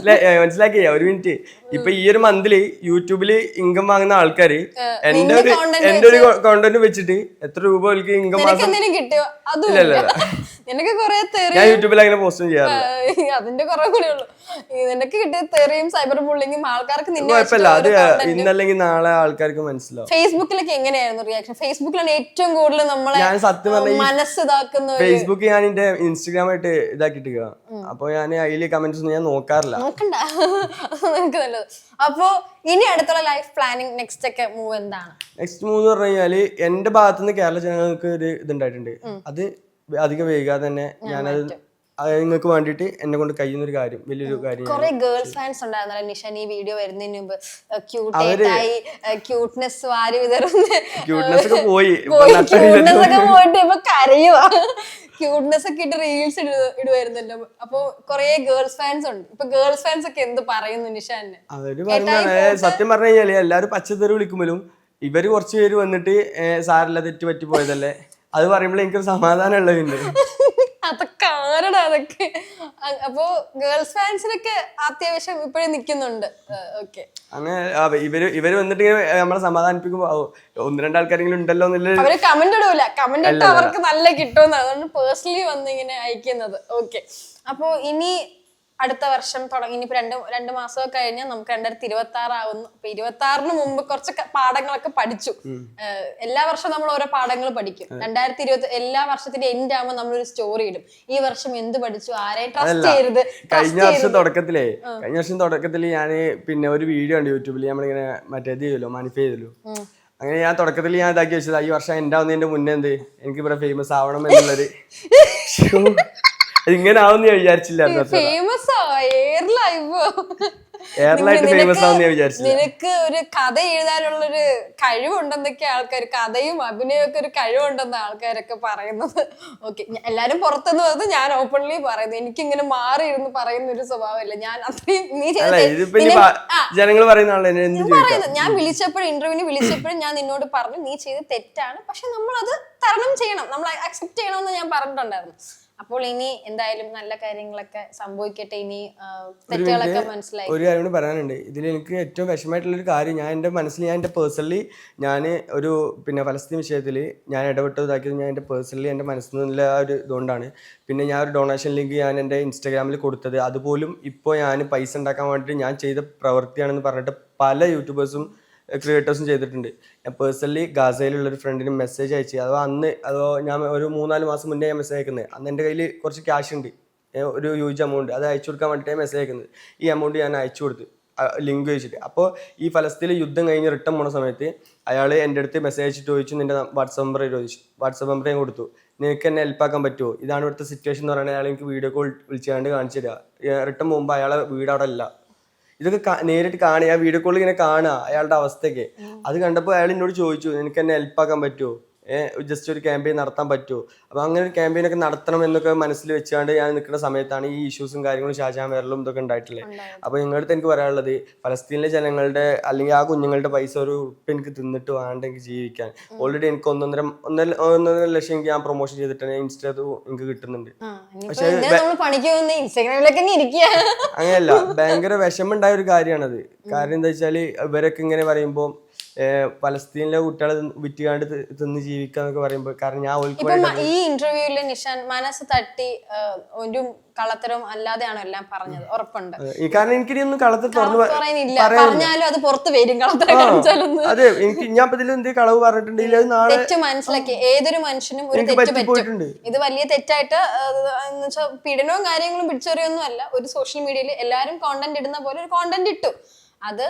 മനസ്സിലാക്കിയ ഒരു മിനിറ്റ്. ഇപ്പൊ ഈ ഒരു മന്തില് യൂട്യൂബില് ഇൻകം വാങ്ങുന്ന ആൾക്കാര് എന്റെ ഒരു കോണ്ടന്റ് വെച്ചിട്ട് എത്ര രൂപ ഇൻകം കിട്ടിയോ? നിനക്ക് കൊറേ ഞാൻ യൂട്യൂബിൽ അങ്ങനെ പോസ്റ്റും ചെയ്യാറില്ല. അതിന്റെ കുറെ കൂടെ ഉള്ളു. നിനക്ക് കിട്ടിയ തെറിയും സൈബർ ബുള്ളിങ്ങും ആൾക്കാർക്ക് കുഴപ്പമില്ല. അത് ഇന്നല്ലെങ്കിൽ നാളെ ആൾക്കാർക്ക് മനസ്സിലാവും. ഫേസ്ബുക്കിലൊക്കെ എങ്ങനെയായിരുന്നു റിയാക്ഷൻ? ഫേസ്ബുക്കിലാണ് ഏറ്റവും കൂടുതൽ നമ്മളെ ഞാൻ സത്യം പറഞ്ഞ മനസ്സ് ഇതാക്കുന്ന. ഫേസ്ബുക്ക് ഞാൻ എന്റെ ഇൻസ്റ്റഗ്രാമായിട്ട് ഇതാക്കിട്ട്, അപ്പൊ ഞാൻ അതില് കമന്റ്സ് ഒന്നും ഞാൻ നോക്കാറില്ല. നോക്കണ്ട, നിനക്ക് നല്ലത്. അപ്പൊ ഇനി അടുത്തുള്ള ലൈഫ് പ്ലാനിങ് നെക്സ്റ്റ് ഒക്കെ മൂവ് എന്താണ്? നെക്സ്റ്റ് മൂവ് എന്ന് പറഞ്ഞു കഴിഞ്ഞാല് എന്റെ ഭാഗത്തുനിന്ന് കേരള ജനങ്ങൾക്ക് ഒരു ഇതുണ്ടായിട്ടുണ്ട്. അത് അധികം വൈകാതെ തന്നെ ഞാനത് നിങ്ങൾക്ക് വേണ്ടിട്ട് എന്നെ കൊണ്ട് കഴിയുന്ന ഒരു കാര്യം, വലിയൊരു കാര്യം. കുറെ ഗേൾസ് ഫാൻസ് ഉണ്ടായിരുന്നല്ലോ നിഷൻ ഈ വീഡിയോ വരുന്നതിന് മുമ്പ്. ക്യൂട്ടായി ക്യൂട്ട്നെസ് വാരി വിതറുന്ന ക്യൂട്ട്നെസ് ഒക്കെ പോയിട്ട് ഇപ്പൊ കരയുവാ. ക്യൂട്ട്നെസ് ഒക്കെ ഇട്ട് റീൽസ് ഇടുവായിരുന്നല്ലോ. അപ്പൊ കുറെ ഗേൾസ് ഫാൻസ് ഉണ്ട്. ഇപ്പൊ ഗേൾസ് ഫാൻസ് ഒക്കെ എന്ത് പറയുന്നു നിഷാനെ? അവര് പറഞ്ഞ സത്യം പറഞ്ഞു കഴിഞ്ഞാല് എല്ലാരും പച്ചത്തെറി വിളിക്കുമ്പോഴും ഇവര് കുറച്ച് പേര് വന്നിട്ട് സാരല്ല തെറ്റ് പറ്റി പോയതല്ലേ, അത് പറയുമ്പോൾ എനിക്കൊരു സമാധാനം ഉള്ളതുണ്ട്. അതൊക്കെ ആരടാ അതൊക്കെ. അപ്പോ ഗേൾസ് ഫാൻസിനൊക്കെ അത്യാവശ്യം ഇപ്പോഴും നിൽക്കുന്നുണ്ട്. ഓക്കെ, അങ്ങനെ ഇവര് വന്നിട്ട് ഇങ്ങനെ നമ്മളെ സമാധാനിപ്പിക്കുമ്പോ ഒന്ന് രണ്ടാൾക്കാരെങ്കിലും ഉണ്ടല്ലോ എന്നുള്ള. അവര് കമന്റ് ഇടൂല, കമന്റ് ഇട്ട് അവർക്ക് നല്ല കിട്ടുമെന്ന്, അതുകൊണ്ട് പേഴ്സണലി വന്ന് ഇങ്ങനെ അയക്കുന്നത്. ഓക്കെ, അപ്പോ ഇനി അടുത്ത വർഷം തുടങ്ങി, ഇനിയിപ്പോ രണ്ട് മാസമൊക്കെ കഴിഞ്ഞാൽ നമുക്ക് 2026 ആവുന്നു. അപ്പൊ 2026 മുമ്പ് കുറച്ച് പാഠങ്ങളൊക്കെ പഠിച്ചു. എല്ലാ വർഷവും നമ്മൾ ഓരോ പാഠങ്ങൾ പഠിക്കും. 2020 എല്ലാ വർഷത്തിന്റെ എൻഡ് ആകുമ്പോൾ നമ്മളൊരു സ്റ്റോറി ഇടും. ഈ വർഷം എന്ത് പഠിച്ചു, ആരെ ട്രസ്റ്റ് ചെയ്യരുത്. കഴിഞ്ഞ വർഷം തുടക്കത്തില് ഞാന് പിന്നെ ഒരു വീഡിയോ ഉണ്ട് യൂട്യൂബിൽ, നമ്മളിങ്ങനെ മറ്റേ ഇത് ചെയ്യുമല്ലോ, മാനിഫൈ ചെയ്തല്ലോ. അങ്ങനെ ഞാൻ തുടക്കത്തിൽ ഞാൻ ഇതാക്കി വെച്ചത് ഈ വർഷം എൻ്റെ ആവുന്നതിന്റെ മുന്നേ എന്ത് എനിക്ക് ഇവിടെ ഫേമസ് ആവണം എന്നുള്ളൊരു. ഇങ്ങനെ ആവുന്ന ഞാൻ വിചാരിച്ചില്ലായിരുന്നു. നിനക്ക് ഒരു കഥ എഴുതാനുള്ളൊരു കഴിവുണ്ടെന്നൊക്കെ ആൾക്കാർ, കഥയും അഭിനയൊക്കെ ഒരു കഴിവുണ്ടെന്ന് ആൾക്കാരൊക്കെ പറയുന്നത്. ഓക്കെ, എല്ലാരും പുറത്തുനിന്ന് വന്നത് ഞാൻ ഓപ്പൺലി പറയുന്നത്. എനിക്കിങ്ങനെ മാറി ഇരുന്ന് പറയുന്ന ഒരു സ്വഭാവമില്ല. ഞാൻ അത്രയും ജനങ്ങൾ പറയുന്ന ഞാൻ ഇന്റർവ്യൂവിന് വിളിച്ചപ്പോഴും ഞാൻ നിന്നോട് പറഞ്ഞു നീ ചെയ്ത് തെറ്റാണ്, പക്ഷെ നമ്മൾ അത് തരണം ചെയ്യണം, നമ്മൾ അക്സെപ്റ്റ് ചെയ്യണമെന്ന് ഞാൻ പറഞ്ഞിട്ടുണ്ടായിരുന്നു. അപ്പോൾ ഇനി എന്തായാലും നല്ല കാര്യങ്ങളൊക്കെ സംഭവിക്കട്ടെ. ഇനി തെറ്റുകളൊക്കെ മനസ്സിലായി. ഒരു കാര്യം കൂടി പറയാനുണ്ട് ഇതിൽ. എനിക്ക് ഏറ്റവും വിഷമമായിട്ടുള്ളൊരു കാര്യം, ഞാൻ എൻ്റെ മനസ്സിൽ, ഞാൻ എൻ്റെ പേഴ്സണലി ഞാൻ ഒരു പിന്നെ ഫലസ്തീൻ വിഷയത്തിൽ ഞാൻ ഇടപെട്ടതാക്കിയത് ഞാൻ എൻ്റെ പേഴ്സണലി എൻ്റെ മനസ്സിൽ നിന്നുള്ള ഒരു ഇതുകൊണ്ടാണ്. പിന്നെ ഞാൻ ഒരു ഡൊണേഷൻ ലിങ്ക് ഞാൻ എൻ്റെ ഇൻസ്റ്റാഗ്രാമിൽ കൊടുത്തത്, അതുപോലും ഇപ്പോൾ ഞാൻ പൈസ ഉണ്ടാക്കാൻ വേണ്ടിയിട്ട് ഞാൻ ചെയ്ത പ്രവൃത്തിയാണെന്ന് പറഞ്ഞിട്ട് പല യൂട്യൂബേഴ്സും ക്രിയേറ്റേഴ്സും ചെയ്തിട്ടുണ്ട്. ഞാൻ പേഴ്സണലി ഗാസയിലുള്ളൊരു ഫ്രണ്ടിന് മെസ്സേജ് അയച്ചു. അതോ ഞാൻ ഒരു 3-4 മാസം മുന്നേ ഞാൻ മെസ്സേജ് അയക്കുന്നത്. അന്ന് എൻ്റെ കയ്യിൽ കുറച്ച് ക്യാഷ് ഉണ്ട്, ഒരു ഹ്യൂജ് എമൗണ്ട്, അത് അയച്ചു കൊടുക്കാൻ വേണ്ടിയിട്ട് മെസ്സേജ് അയക്കുന്നത്. ഈ എമൗണ്ട് ഞാൻ അയച്ചു കൊടുത്ത് ലിങ്ക് വെച്ചിട്ട്. അപ്പോൾ ഈ ഫലസ്തീനിൽ യുദ്ധം കഴിഞ്ഞ് റിട്ടേൺ പോകുന്ന സമയത്ത് അയാൾ എൻ്റെ അടുത്ത് മെസ്സേജ് അയച്ചിട്ട് ചോദിച്ചു നിൻ്റെ വാട്സപ്പ് നമ്പർ ചോദിച്ചു. വാട്സപ്പ് നമ്പർ ഞാൻ കൊടുത്തു. നിനക്ക് എന്നെ ഹെൽപ്പാക്കാൻ പറ്റുമോ, ഇതാണ് ഇവിടുത്തെ സിറ്റുവേഷൻ എന്ന് പറയുന്നത്. അയാൾ എനിക്ക് വീഡിയോ കോൾ വിളിച്ചുകൊണ്ട് കാണിച്ചു തരിക. റിട്ടേൺ പോകുമ്പോൾ അയാളെ വീട് അവിടെ അല്ല. ഇതൊക്കെ നേരിട്ട് കാണുക, ആ വീഡിയോ കോളിൽ ഇങ്ങനെ കാണുക അയാളുടെ അവസ്ഥയൊക്കെ. അത് കണ്ടപ്പോൾ അയാൾ എന്നോട് ചോദിച്ചു നിനക്ക് എന്നെ ഹെൽപ്പാക്കാൻ പറ്റുമോ, ജസ്റ്റ് ഒരു ക്യാമ്പയിൻ നടത്താൻ പറ്റുമോ. അപ്പോൾ അങ്ങനെ ഒരു ക്യാമ്പയിനൊക്കെ നടത്തണം എന്നൊക്കെ മനസ്സിൽ വെച്ചുകൊണ്ട് ഞാൻ നിൽക്കുന്ന സമയത്താണ് ഈ ഇഷ്യൂസും കാര്യങ്ങളും ഷാജഹാൻ വരലും ഇതൊക്കെ ഉണ്ടായിട്ടുള്ളത്. അപ്പോൾ നിങ്ങളുടെ എനിക്ക് പറയാനുള്ളത്, ഫലസ്തീനിലെ ജനങ്ങളുടെ അല്ലെങ്കിൽ ആ കുഞ്ഞുങ്ങളുടെ പൈസ ഒരു ഉറുപ്പ് എനിക്ക് തിന്നിട്ട് വേണ്ട എനിക്ക് ജീവിക്കാൻ. ഓൾറെഡി എനിക്ക് 1.5 ലക്ഷം എനിക്ക് ഞാൻ പ്രൊമോഷൻ ചെയ്തിട്ടാണ് ഇൻസ്റ്റ എനിക്ക് കിട്ടുന്നുണ്ട്. പക്ഷേ അങ്ങനെയല്ല, ഭയങ്കര വിഷമുണ്ടായ ഒരു കാര്യമാണത്. കാരണം എന്താ വെച്ചാൽ ഇവരൊക്കെ ഇങ്ങനെ പറയുമ്പോൾ പലസ്തീനിലെ കുട്ടികളെ വിറ്റുകാണ്ട് തിന്ന് ജീവിക്കാന്നൊക്കെ പറയുമ്പോൾ, കാരണം ഞാൻ ഈ ഇന്റർവ്യൂവില് നിഷാൻ മനസ്സ് തട്ടി ഒരു കള്ളത്തരവും അല്ലാതെയാണോ എല്ലാം പറഞ്ഞത്? ഉറപ്പുണ്ട്. കാരണം എനിക്കിതൊന്നും കള്ളത്തരം പറഞ്ഞാലും അത് പുറത്ത് വരും. കളത്തരം അതെ, എനിക്ക് ഞാൻ ഇതിൽ കളവ് പറഞ്ഞിട്ടുണ്ടെങ്കിൽ അത് നാളെ തെറ്റ് മനസ്സിലാക്കി. ഏതൊരു മനുഷ്യനും ഒരു തെറ്റ് പറ്റും. ഇത് വലിയ തെറ്റായിട്ട് പീഡനവും കാര്യങ്ങളും പിടിച്ചറിയൊന്നും അല്ല. ഒരു സോഷ്യൽ മീഡിയയിൽ എല്ലാരും കോണ്ടന്റ് ഇടുന്ന പോലെ ഒരു കോണ്ടന്റ് ഇട്ടു, അത്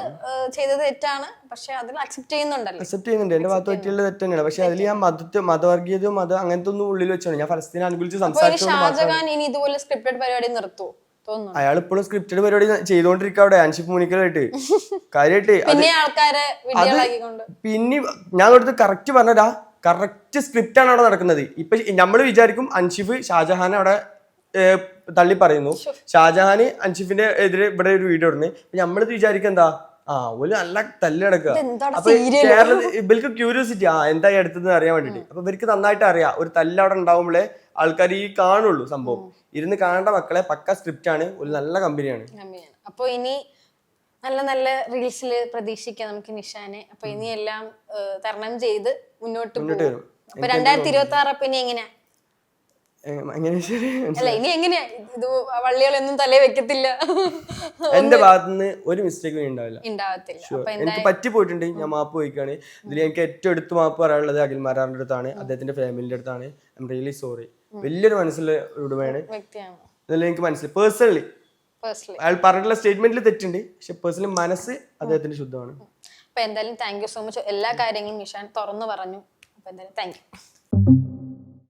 ചെയ്തത് തെറ്റാണ്, പക്ഷെ അതിൽ അക്സെപ്റ്റ് ചെയ്യുന്നുണ്ട്. എന്റെ ഭാഗത്ത് പറ്റിയുള്ള തെറ്റ് തന്നെയാണ്. പക്ഷെ അതിൽ ഞാൻ മതവർഗീയതയും അങ്ങനത്തെ ഒന്നും ഉള്ളിൽ വെച്ചാണ് ഞാൻ ഫലസ്തീനെ അനുകൂലിച്ച് സംസാരിച്ചു. ഷാജഹാൻ ഇനി ഇതുപോലെ സ്ക്രിപ്റ്റഡ് പരിപാടി നിർത്തുവോ തോന്നുന്നു? അയാൾ ഇപ്പോഴും സ്ക്രിപ്റ്റഡ് പരിപാടി ചെയ്തോണ്ടിരിക്കുക അവിടെ അൻഷിഫ് മുനിക്കലായിട്ട് കാര്യമായിട്ട്. പിന്നെ ഞാൻ കൊടുത്ത് കറക്റ്റ് പറഞ്ഞാ കറക്റ്റ് സ്ക്രിപ്റ്റ് ആണ് അവിടെ നടക്കുന്നത്. ഇപ്പൊ നമ്മൾ വിചാരിക്കും അൻഷിഫ് ഷാജഹാൻ അവിടെ തള്ളി പറയുന്നു, ഷാജഹാന് അൻഷിഫിന്റെ എതിരെ ഇവിടെ ഒരു വീഡിയോ ഇടുന്നു. നമ്മളിത് വിചാരിക്കുക എന്താ ഒരു നല്ല തല്ല് കിടക്കുക. അപ്പൊ കേരളത്തിൽ ഇവർക്ക് ക്യൂരിയോസിറ്റി എന്താ എടുത്തതെന്ന് അറിയാൻ വേണ്ടിട്ട്. അപ്പൊ ഇവർക്ക് നന്നായിട്ട് അറിയാം ഒരു തല്ല് അവിടെ ഉണ്ടാവുമ്പോഴേ ആൾക്കാർ ഈ കാണുള്ളൂ സംഭവം. ഇരുന്ന് കാണേണ്ട മക്കളെ പക്ക സ്ക്രിപ്റ്റ് ആണ്, ഒരു നല്ല കമ്പനിയാണ്. അപ്പൊ ഇനി നല്ല നല്ല റീൽസിൽ പ്രതീക്ഷിക്കാം നമുക്ക് നിഷാനെ. അപ്പൊ ഇനി എല്ലാം തരണം ചെയ്ത് മുന്നോട്ട് പോകും. അപ്പൊ 2026 അപ്പൊ ഇനി എങ്ങനെയാ? അല്ല ഇനി എങ്ങനെയാ? ഇത് വള്ളികളൊന്നും തലേ വെക്കത്തില്ല. എന്റെ ഭാഗത്തുനിന്ന് ഒരു മിസ്റ്റേക്കും ഉണ്ടാവത്തില്ല. എനിക്ക് പറ്റി പോയിട്ടുണ്ട്, ഞാൻ മാപ്പ് ചോദിക്കുകയാണ്. ഇതിൽ എനിക്ക് ഏറ്റവും എടുത്ത് മാപ്പ് പറയാനുള്ളത് അഖിൽമാരാറിന്റെ അടുത്താണ്, അദ്ദേഹത്തിന്റെ ഫാമിലിന്റെ അടുത്താണ്. I am really sorry. വലിയൊരു മനസ്സിലെ ഉടമയാണ് ഇതെല്ലാം എനിക്ക് മനസ്സിലായി. പേഴ്സണലി അയാൾ പറഞ്ഞിട്ടുള്ള സ്റ്റേറ്റ്മെന്റിൽ തെറ്റുണ്ട്, പക്ഷെ പേഴ്സണലി മനസ്സ് അദ്ദേഹത്തിന്റെ ശുദ്ധമാണ്. അപ്പൊ എന്തായാലും താങ്ക് യു സോ മച്ച്. എല്ലാ കാര്യങ്ങളും നിഷാൻ തുറന്നു പറഞ്ഞു. അപ്പൊ എന്തായാലും താങ്ക് യു.